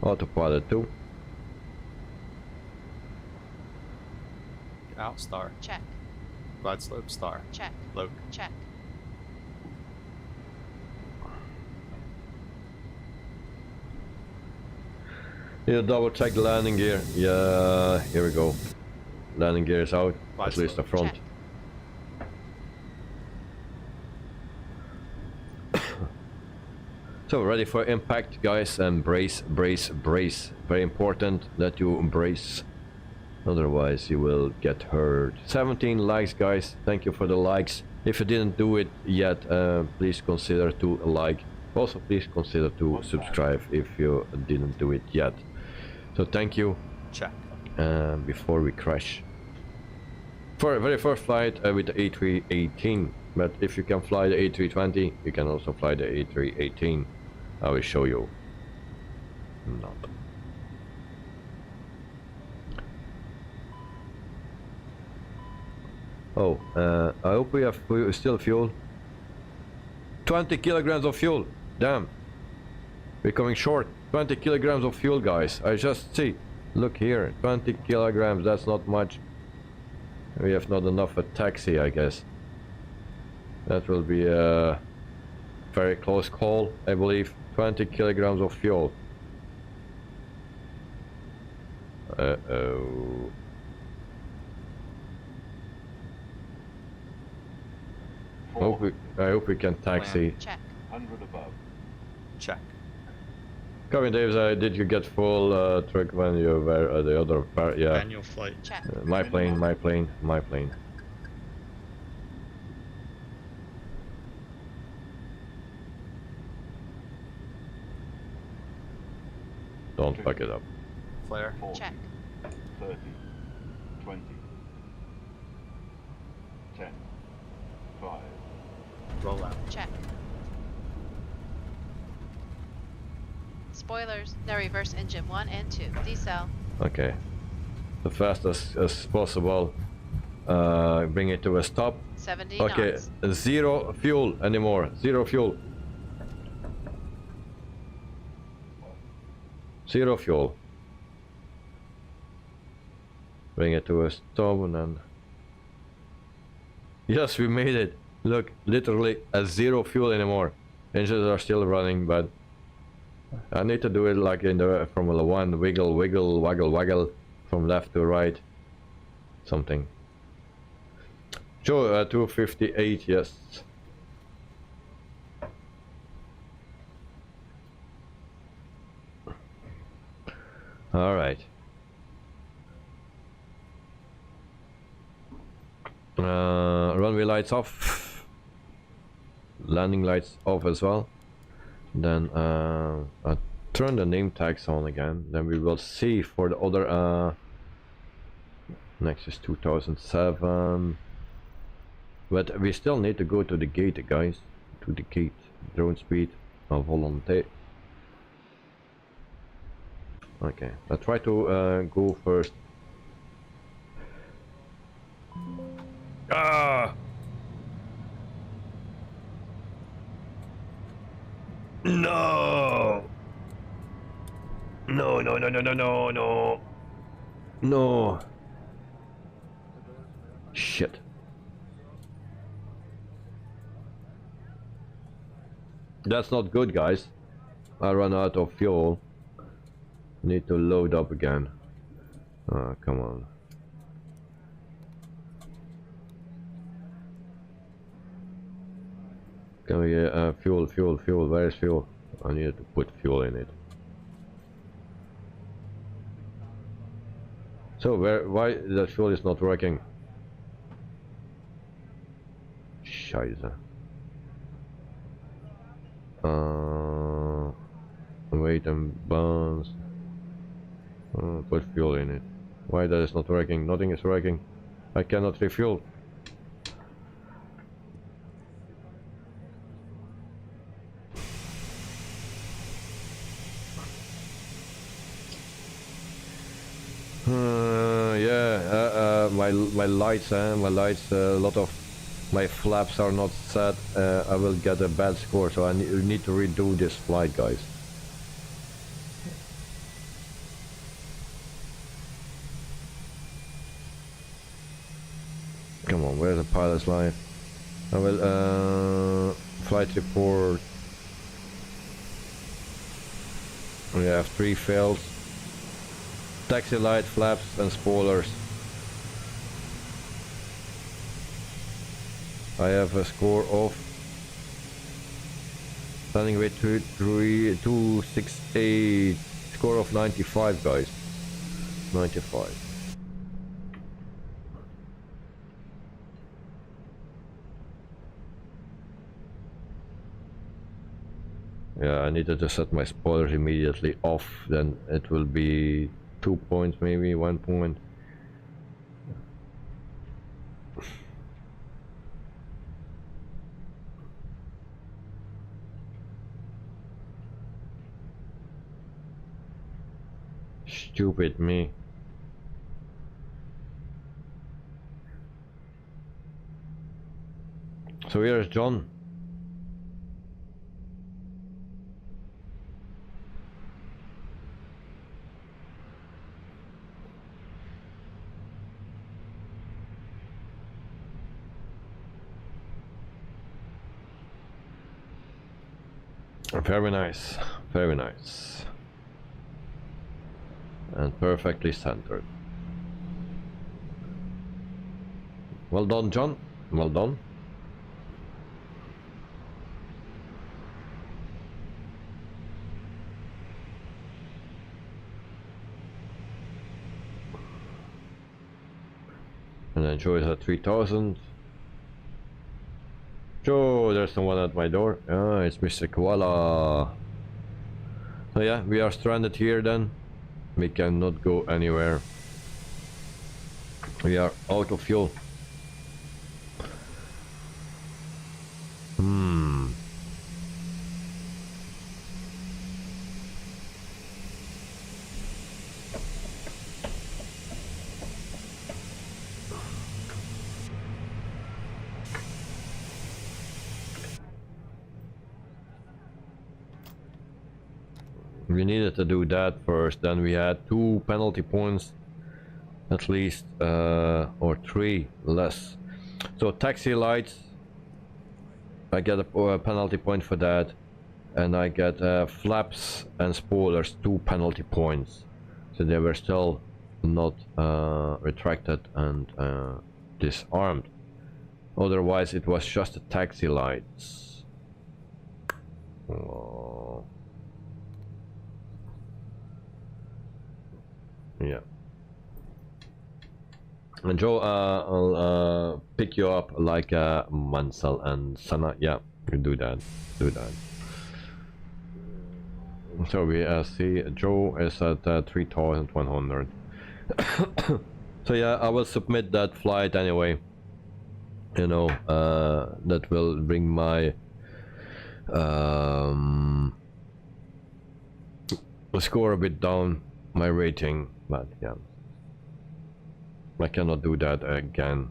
Autopilot 2. Out, star. Check. Glide slope, star. Check. Low. Check. Yeah, double check the landing gear. Yeah, here we go. Landing gear is out, Glide at least the slope. front. Check. So ready for impact, guys, and brace, brace, brace. Very important that you brace, otherwise you will get hurt. 17 likes, guys. Thank you for the likes. If you didn't do it yet, please consider to like. Also, please consider to subscribe if you didn't do it yet. So thank you. Check. Before we crash. For a very first flight with the A318, but if you can fly the A320, you can also fly the A318. I will show you. Not. Oh, I hope we have still fuel. 20 kilograms of fuel. Damn. We're coming short. 20 kilograms of fuel, guys. I just see. Look here. 20 kilograms. That's not much. We have not enough a taxi, I guess. That will be a very close call, I believe. 20 kilograms of fuel. Uh-oh. I hope we can taxi. Check. 100 above. Check. Coming, Dave, did you get full truck when you were at the other part? Yeah. Manual flight. Check. My plane, my plane, my plane. Don't fuck it up. Flare. 40, Check. 30, 20, 10, 5, Roll out. Check. Spoilers. Now reverse engine 1 and 2. Decel. Okay. as fast as possible. Bring it to a stop. 70 Okay, knots. zero fuel anymore. Zero fuel. Zero fuel. Bring it to a stop and then... Yes, we made it. Look, literally a zero fuel anymore. Engines are still running, but I need to do it like in the Formula 1. Wiggle, wiggle, waggle, waggle. From left to right. Something. Sure, 258, yes. Alright. Runway lights off. Landing lights off as well. Then I'll turn the name tags on again. Then we will see for the other Nexus 2007. But we still need to go to the gate, guys. To the gate. Drone speed of volonté. Okay, I'll try to go first. Ah! No! No, no, no, no, no, no, no. No. Shit. That's not good, guys. I run out of fuel. Need to load up again. Oh, come on. Can we fuel, where is fuel? I need to put fuel in it. So why that fuel is not working? Scheiße. Wait and bounce. Put fuel in it. Why that is not working? Nothing is working. I cannot refuel. My lights, a lot of my flaps are not set. I will get a bad score, so I need to redo this flight, guys. Come on, where's the pilot's line? I will flight report. We have 3 fails. Taxi light, flaps and spoilers. I have a score of landing weight 268, score of 95, guys. 95. Yeah, I needed to set my spoilers immediately off, then it will be 2 points, maybe 1 point. Stupid me. So here's John. Very nice, very nice. And perfectly centered. Well done, John. Well done. And then Joe is at 3000. Joe, there's someone at my door. Ah, it's Mr. Koala. So yeah, we are stranded here then. We cannot go anywhere. We are out of fuel. we needed to do that first. Then we had 2 penalty points at least, or 3 less. So taxi lights, I get a penalty point for that, and I get flaps and spoilers 2 penalty points. So they were still not retracted and disarmed. Otherwise it was just the taxi lights. Oh. Yeah. And Joe, I'll pick you up like Mansell and Sana. Yeah, you do that. Do that. So we see Joe is at 3,100. So yeah, I will submit that flight anyway. You know, that will bring my score a bit down, my rating, but yeah, I cannot do that again.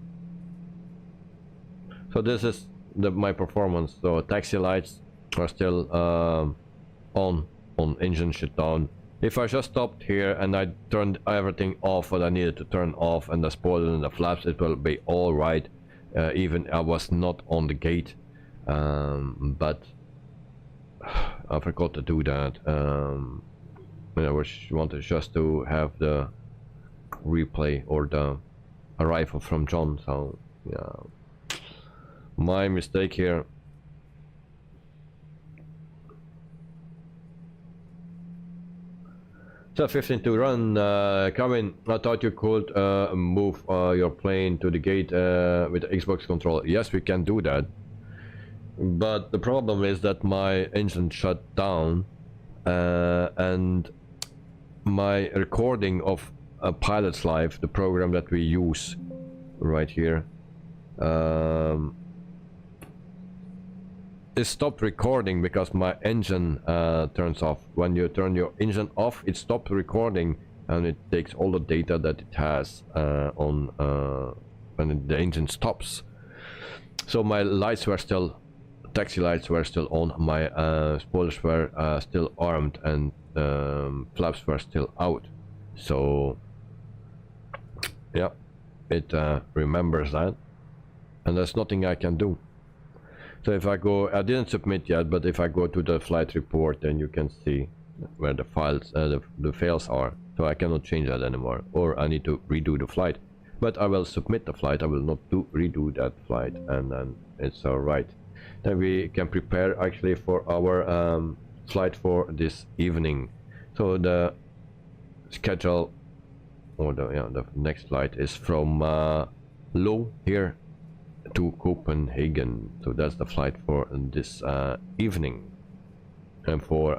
So this is my performance. So taxi lights are still on engine shutdown. If I just stopped here and I turned everything off what I needed to turn off, and the spoiler and the flaps, it will be all right. Even I was not on the gate, but I forgot to do that. I wanted just to have the replay or the arrival from John. So yeah, my mistake here. So 15 to run, Kevin, I thought you could move your plane to the gate with the Xbox controller. Yes, we can do that. But the problem is that my engine shut down and my recording of a Pilot's Life, the program that we use right here, it stopped recording because my engine turns off. When you turn your engine off, it stops recording and it takes all the data that it has on when the engine stops. So my lights were still, taxi lights were still on, my spoilers were still armed, and flaps were still out. So yeah, it remembers that, and there's nothing I can do. So if I go, I didn't submit yet, but if I go to the flight report, then you can see where the files, the fails are. So I cannot change that anymore, or I need to redo the flight. But I will submit the flight. I will not redo that flight, and then it's all right. Then we can prepare actually for our flight for this evening. So the schedule, or the next flight is from Low here to Copenhagen. So that's the flight for this evening, and for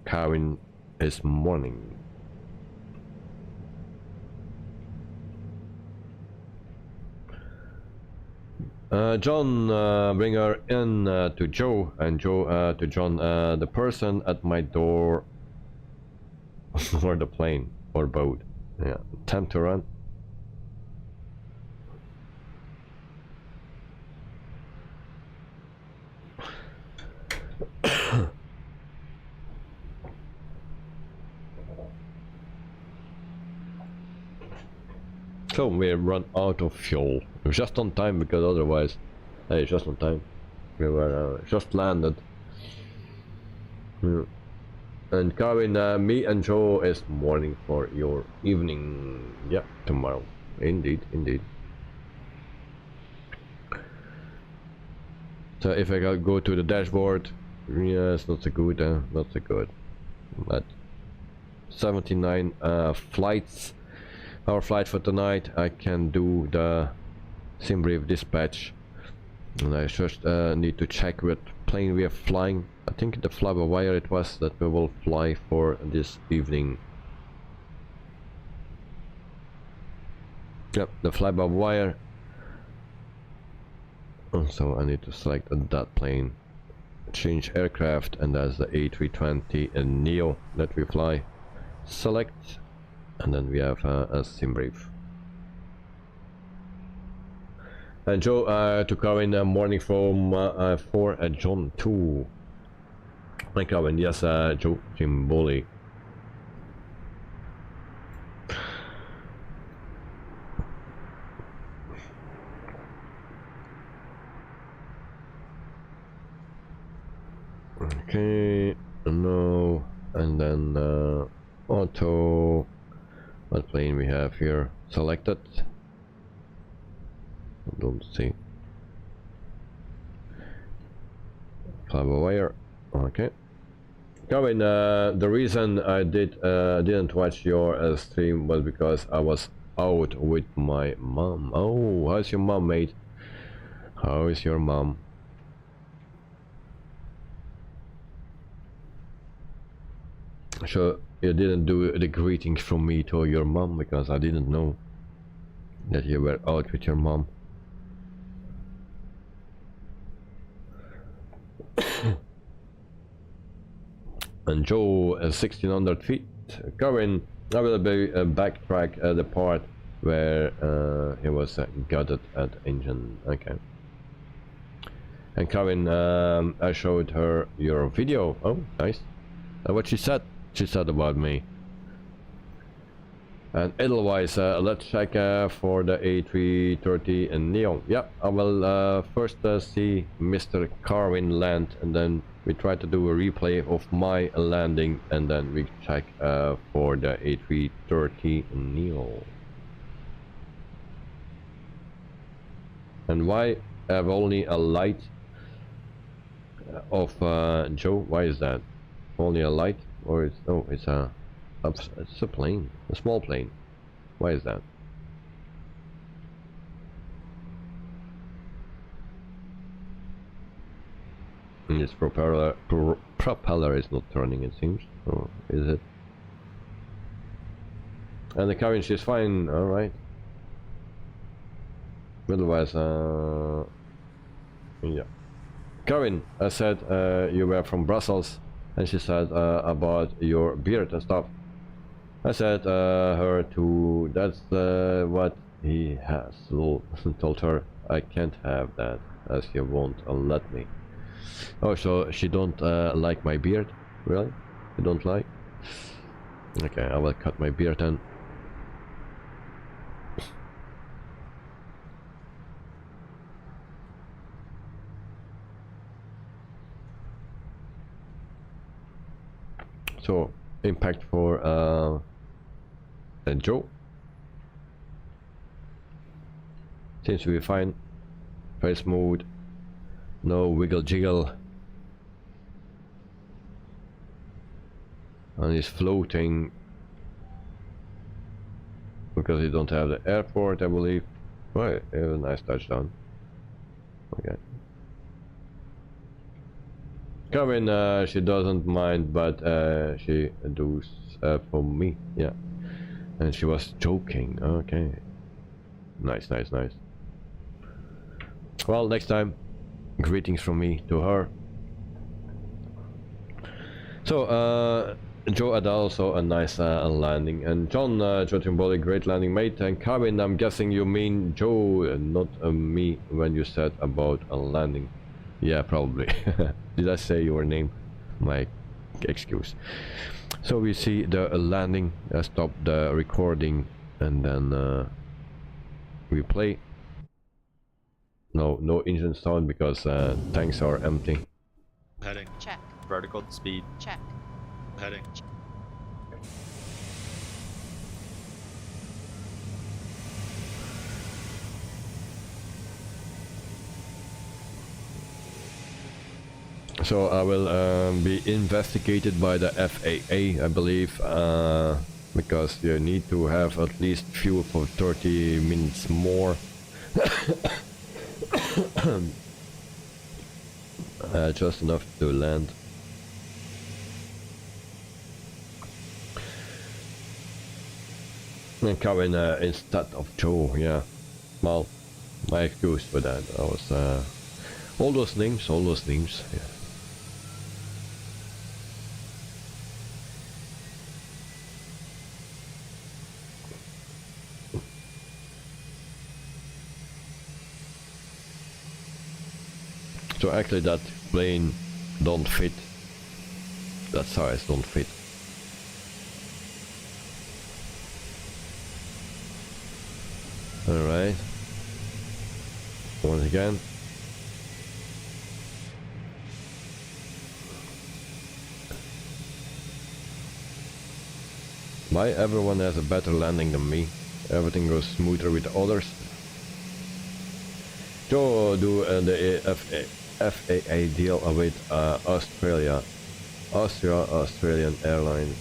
Karen is morning. John, bring her in to Joe, and Joe to John, the person at my door or the plane or boat. Yeah, time to run. So we run out of fuel. Just on time, because otherwise, hey, just on time. We were just landed. Yeah. And Karen, me and Joe is morning for your evening. Yeah, tomorrow. Indeed, indeed. So if I go to the dashboard, yeah, it's not so good, not so good. But 79 flights. Our flight for tonight. I can do the sim brief dispatch, and I just need to check what plane we are flying. I think the fly-by-wire it was that we will fly for this evening. Yep, the fly-by-wire. So I need to select that plane, change aircraft, and that's the A320 and Neo that we fly. Select, and then we have a sim brief. And Joe to come in morning from for John 2. Hi Kevin, yes, Joe Jimboli. auto. What plane we have here selected? Don't see. Fiber wire. Okay. Kevin, the reason I didn't watch your stream was because I was out with my mom. Oh, how's your mom, mate? How is your mom? So you didn't do the greetings from me to your mom because I didn't know that you were out with your mom. And Joe, 1600 feet. Kevin, I will be backtrack the part where he was gutted at engine. Okay. And Kevin, I showed her your video. Oh, nice. What she said about me. And otherwise, let's check for the A330 and Neo. Yeah, I will first see Mr. Carwin land, and then we try to do a replay of my landing, and then we check for the A330 Neo. And why have only a light of Joe? Why is that? Only a light, or it's it's a plane, a small plane. Why is that? And its propeller is not turning, it seems. Or is it? And the cabin, she's fine. All right. Otherwise, yeah. Karen, I said you were from Brussels, and she said about your beard and stuff. I said her to that's what he has. So told her I can't have that as he won't let me. Oh, so she don't like my beard? Really? You don't like? Okay, I will cut my beard then. So, impact for Joe. Seems to be fine. Very smooth. No wiggle jiggle. And he's floating because you don't have the airport, I believe. Right, a nice touchdown. Okay. Kevin, she doesn't mind, but she does for me. Yeah. And she was joking. Okay. Nice, nice, nice. Well, next time, greetings from me to her. So, Joe had also a nice landing. And John, Joe Timboli, great landing, mate. And Kevin, I'm guessing you mean Joe and not me when you said about a landing. Yeah, probably. Did I say your name? My excuse. So we see the landing, stop the recording, and then we play. No engine sound because tanks are empty. Heading. Check. Vertical speed. Check. Heading. So I will be investigated by the FAA, I believe, because you need to have at least fuel for 30 minutes more. Just enough to land. And Kevin instead of Joe, yeah. Well, my excuse for that. I was all those names, yeah. So actually that plane don't fit. That size don't fit. Alright. Once again. Why everyone has a better landing than me? Everything goes smoother with others. So do the FAA deal with Australia. Australian Airlines,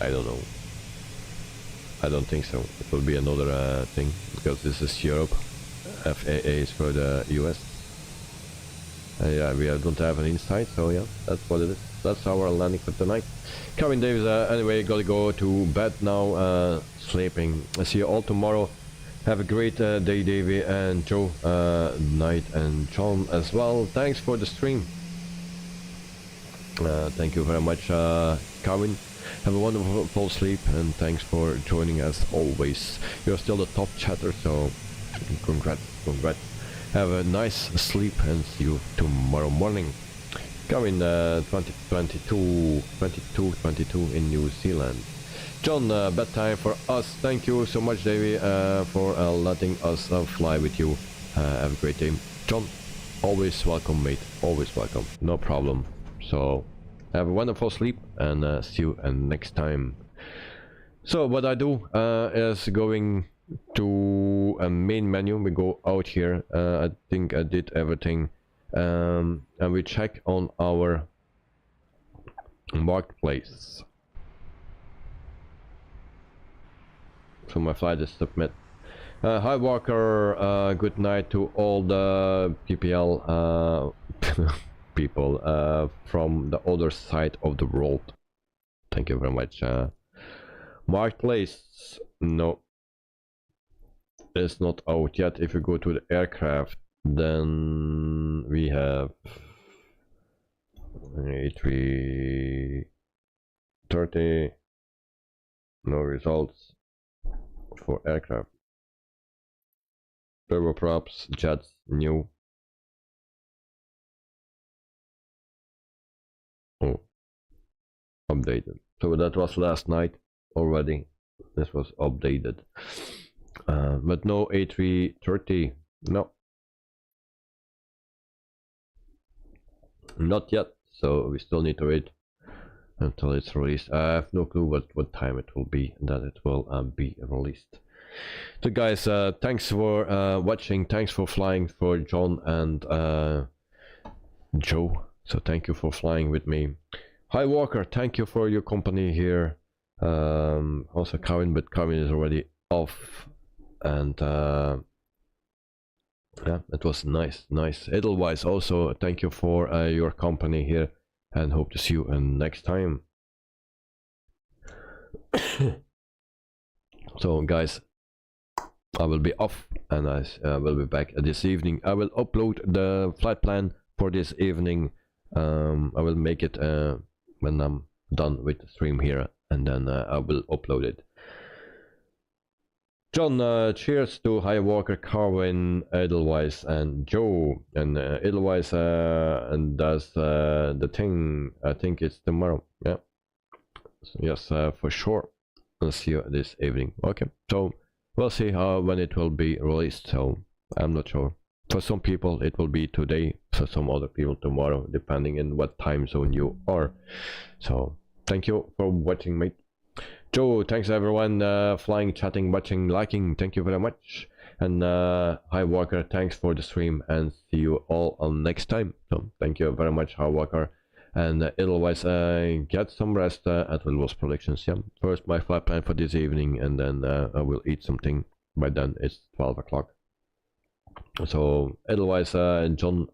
I don't know. I don't think so. It will be another thing, because this is Europe. FAA is for the US. Yeah, we don't have an insight, so yeah, that's what it is. That's our landing for tonight. Kevin Davis, anyway, gotta go to bed now, sleeping. I'll see you all tomorrow. Have a great day, Davey and Joe, night, and John as well. Thanks for the stream. Thank you very much, Kevin. Have a wonderful sleep, and thanks for joining us always. You're still the top chatter, so congrats. Have a nice sleep and see you tomorrow morning. Kevin, 2022 in New Zealand. John, bedtime for us. Thank you so much, Davey, for letting us fly with you. Have a great day. John, always welcome, mate. Always welcome. No problem. So, have a wonderful sleep, and see you next time. So, what I do is going to a main menu. We go out here. I think I did everything. And we check on our marketplace. So my flight is submit. Hi Walker, good night to all the PPL people from the other side of the world. Thank you very much. Marketplace, no, it's not out yet. If you go to the aircraft, then we have A330, no results for aircraft. Turboprops, jets, new. Oh, updated. So that was last night already. This was updated. But no A330, no. Not yet, so we still need to wait until it's released. I have no clue what time it will be that it will be released. So guys, thanks for watching, thanks for flying for John and Joe. So thank you for flying with me. Hi Walker, thank you for your company here. Also Kevin, but Kevin is already off. And yeah, it was nice. Edelweiss, also thank you for your company here, and hope to see you next time. So guys, I will be off, and I will be back this evening. I will upload the flight plan for this evening. I will make it when I'm done with the stream here, and then I will upload it. John, cheers to High Walker, Carwin, Edelweiss, and Joe. And Edelweiss and does the thing. I think it's tomorrow. Yeah. So, yes, for sure. I'll see you this evening. Okay. So we'll see when it will be released. So I'm not sure. For some people it will be today. For some other people tomorrow, depending on what time zone you are. So thank you for watching, mate. Joe, thanks everyone, flying, chatting, watching, liking, thank you very much. And Hi Walker, thanks for the stream, and see you all on next time. So thank you very much, Hi Walker. And otherwise, get some rest at Wittebols Productions. Yeah, first my flight plan for this evening, and then I will eat something. By then it's 12 o'clock. So otherwise, John,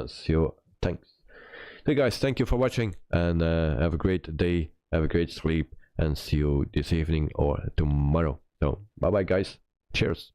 see you. Thanks. Hey guys, thank you for watching, and have a great day, have a great sleep, and see you this evening or tomorrow. So bye bye guys, cheers.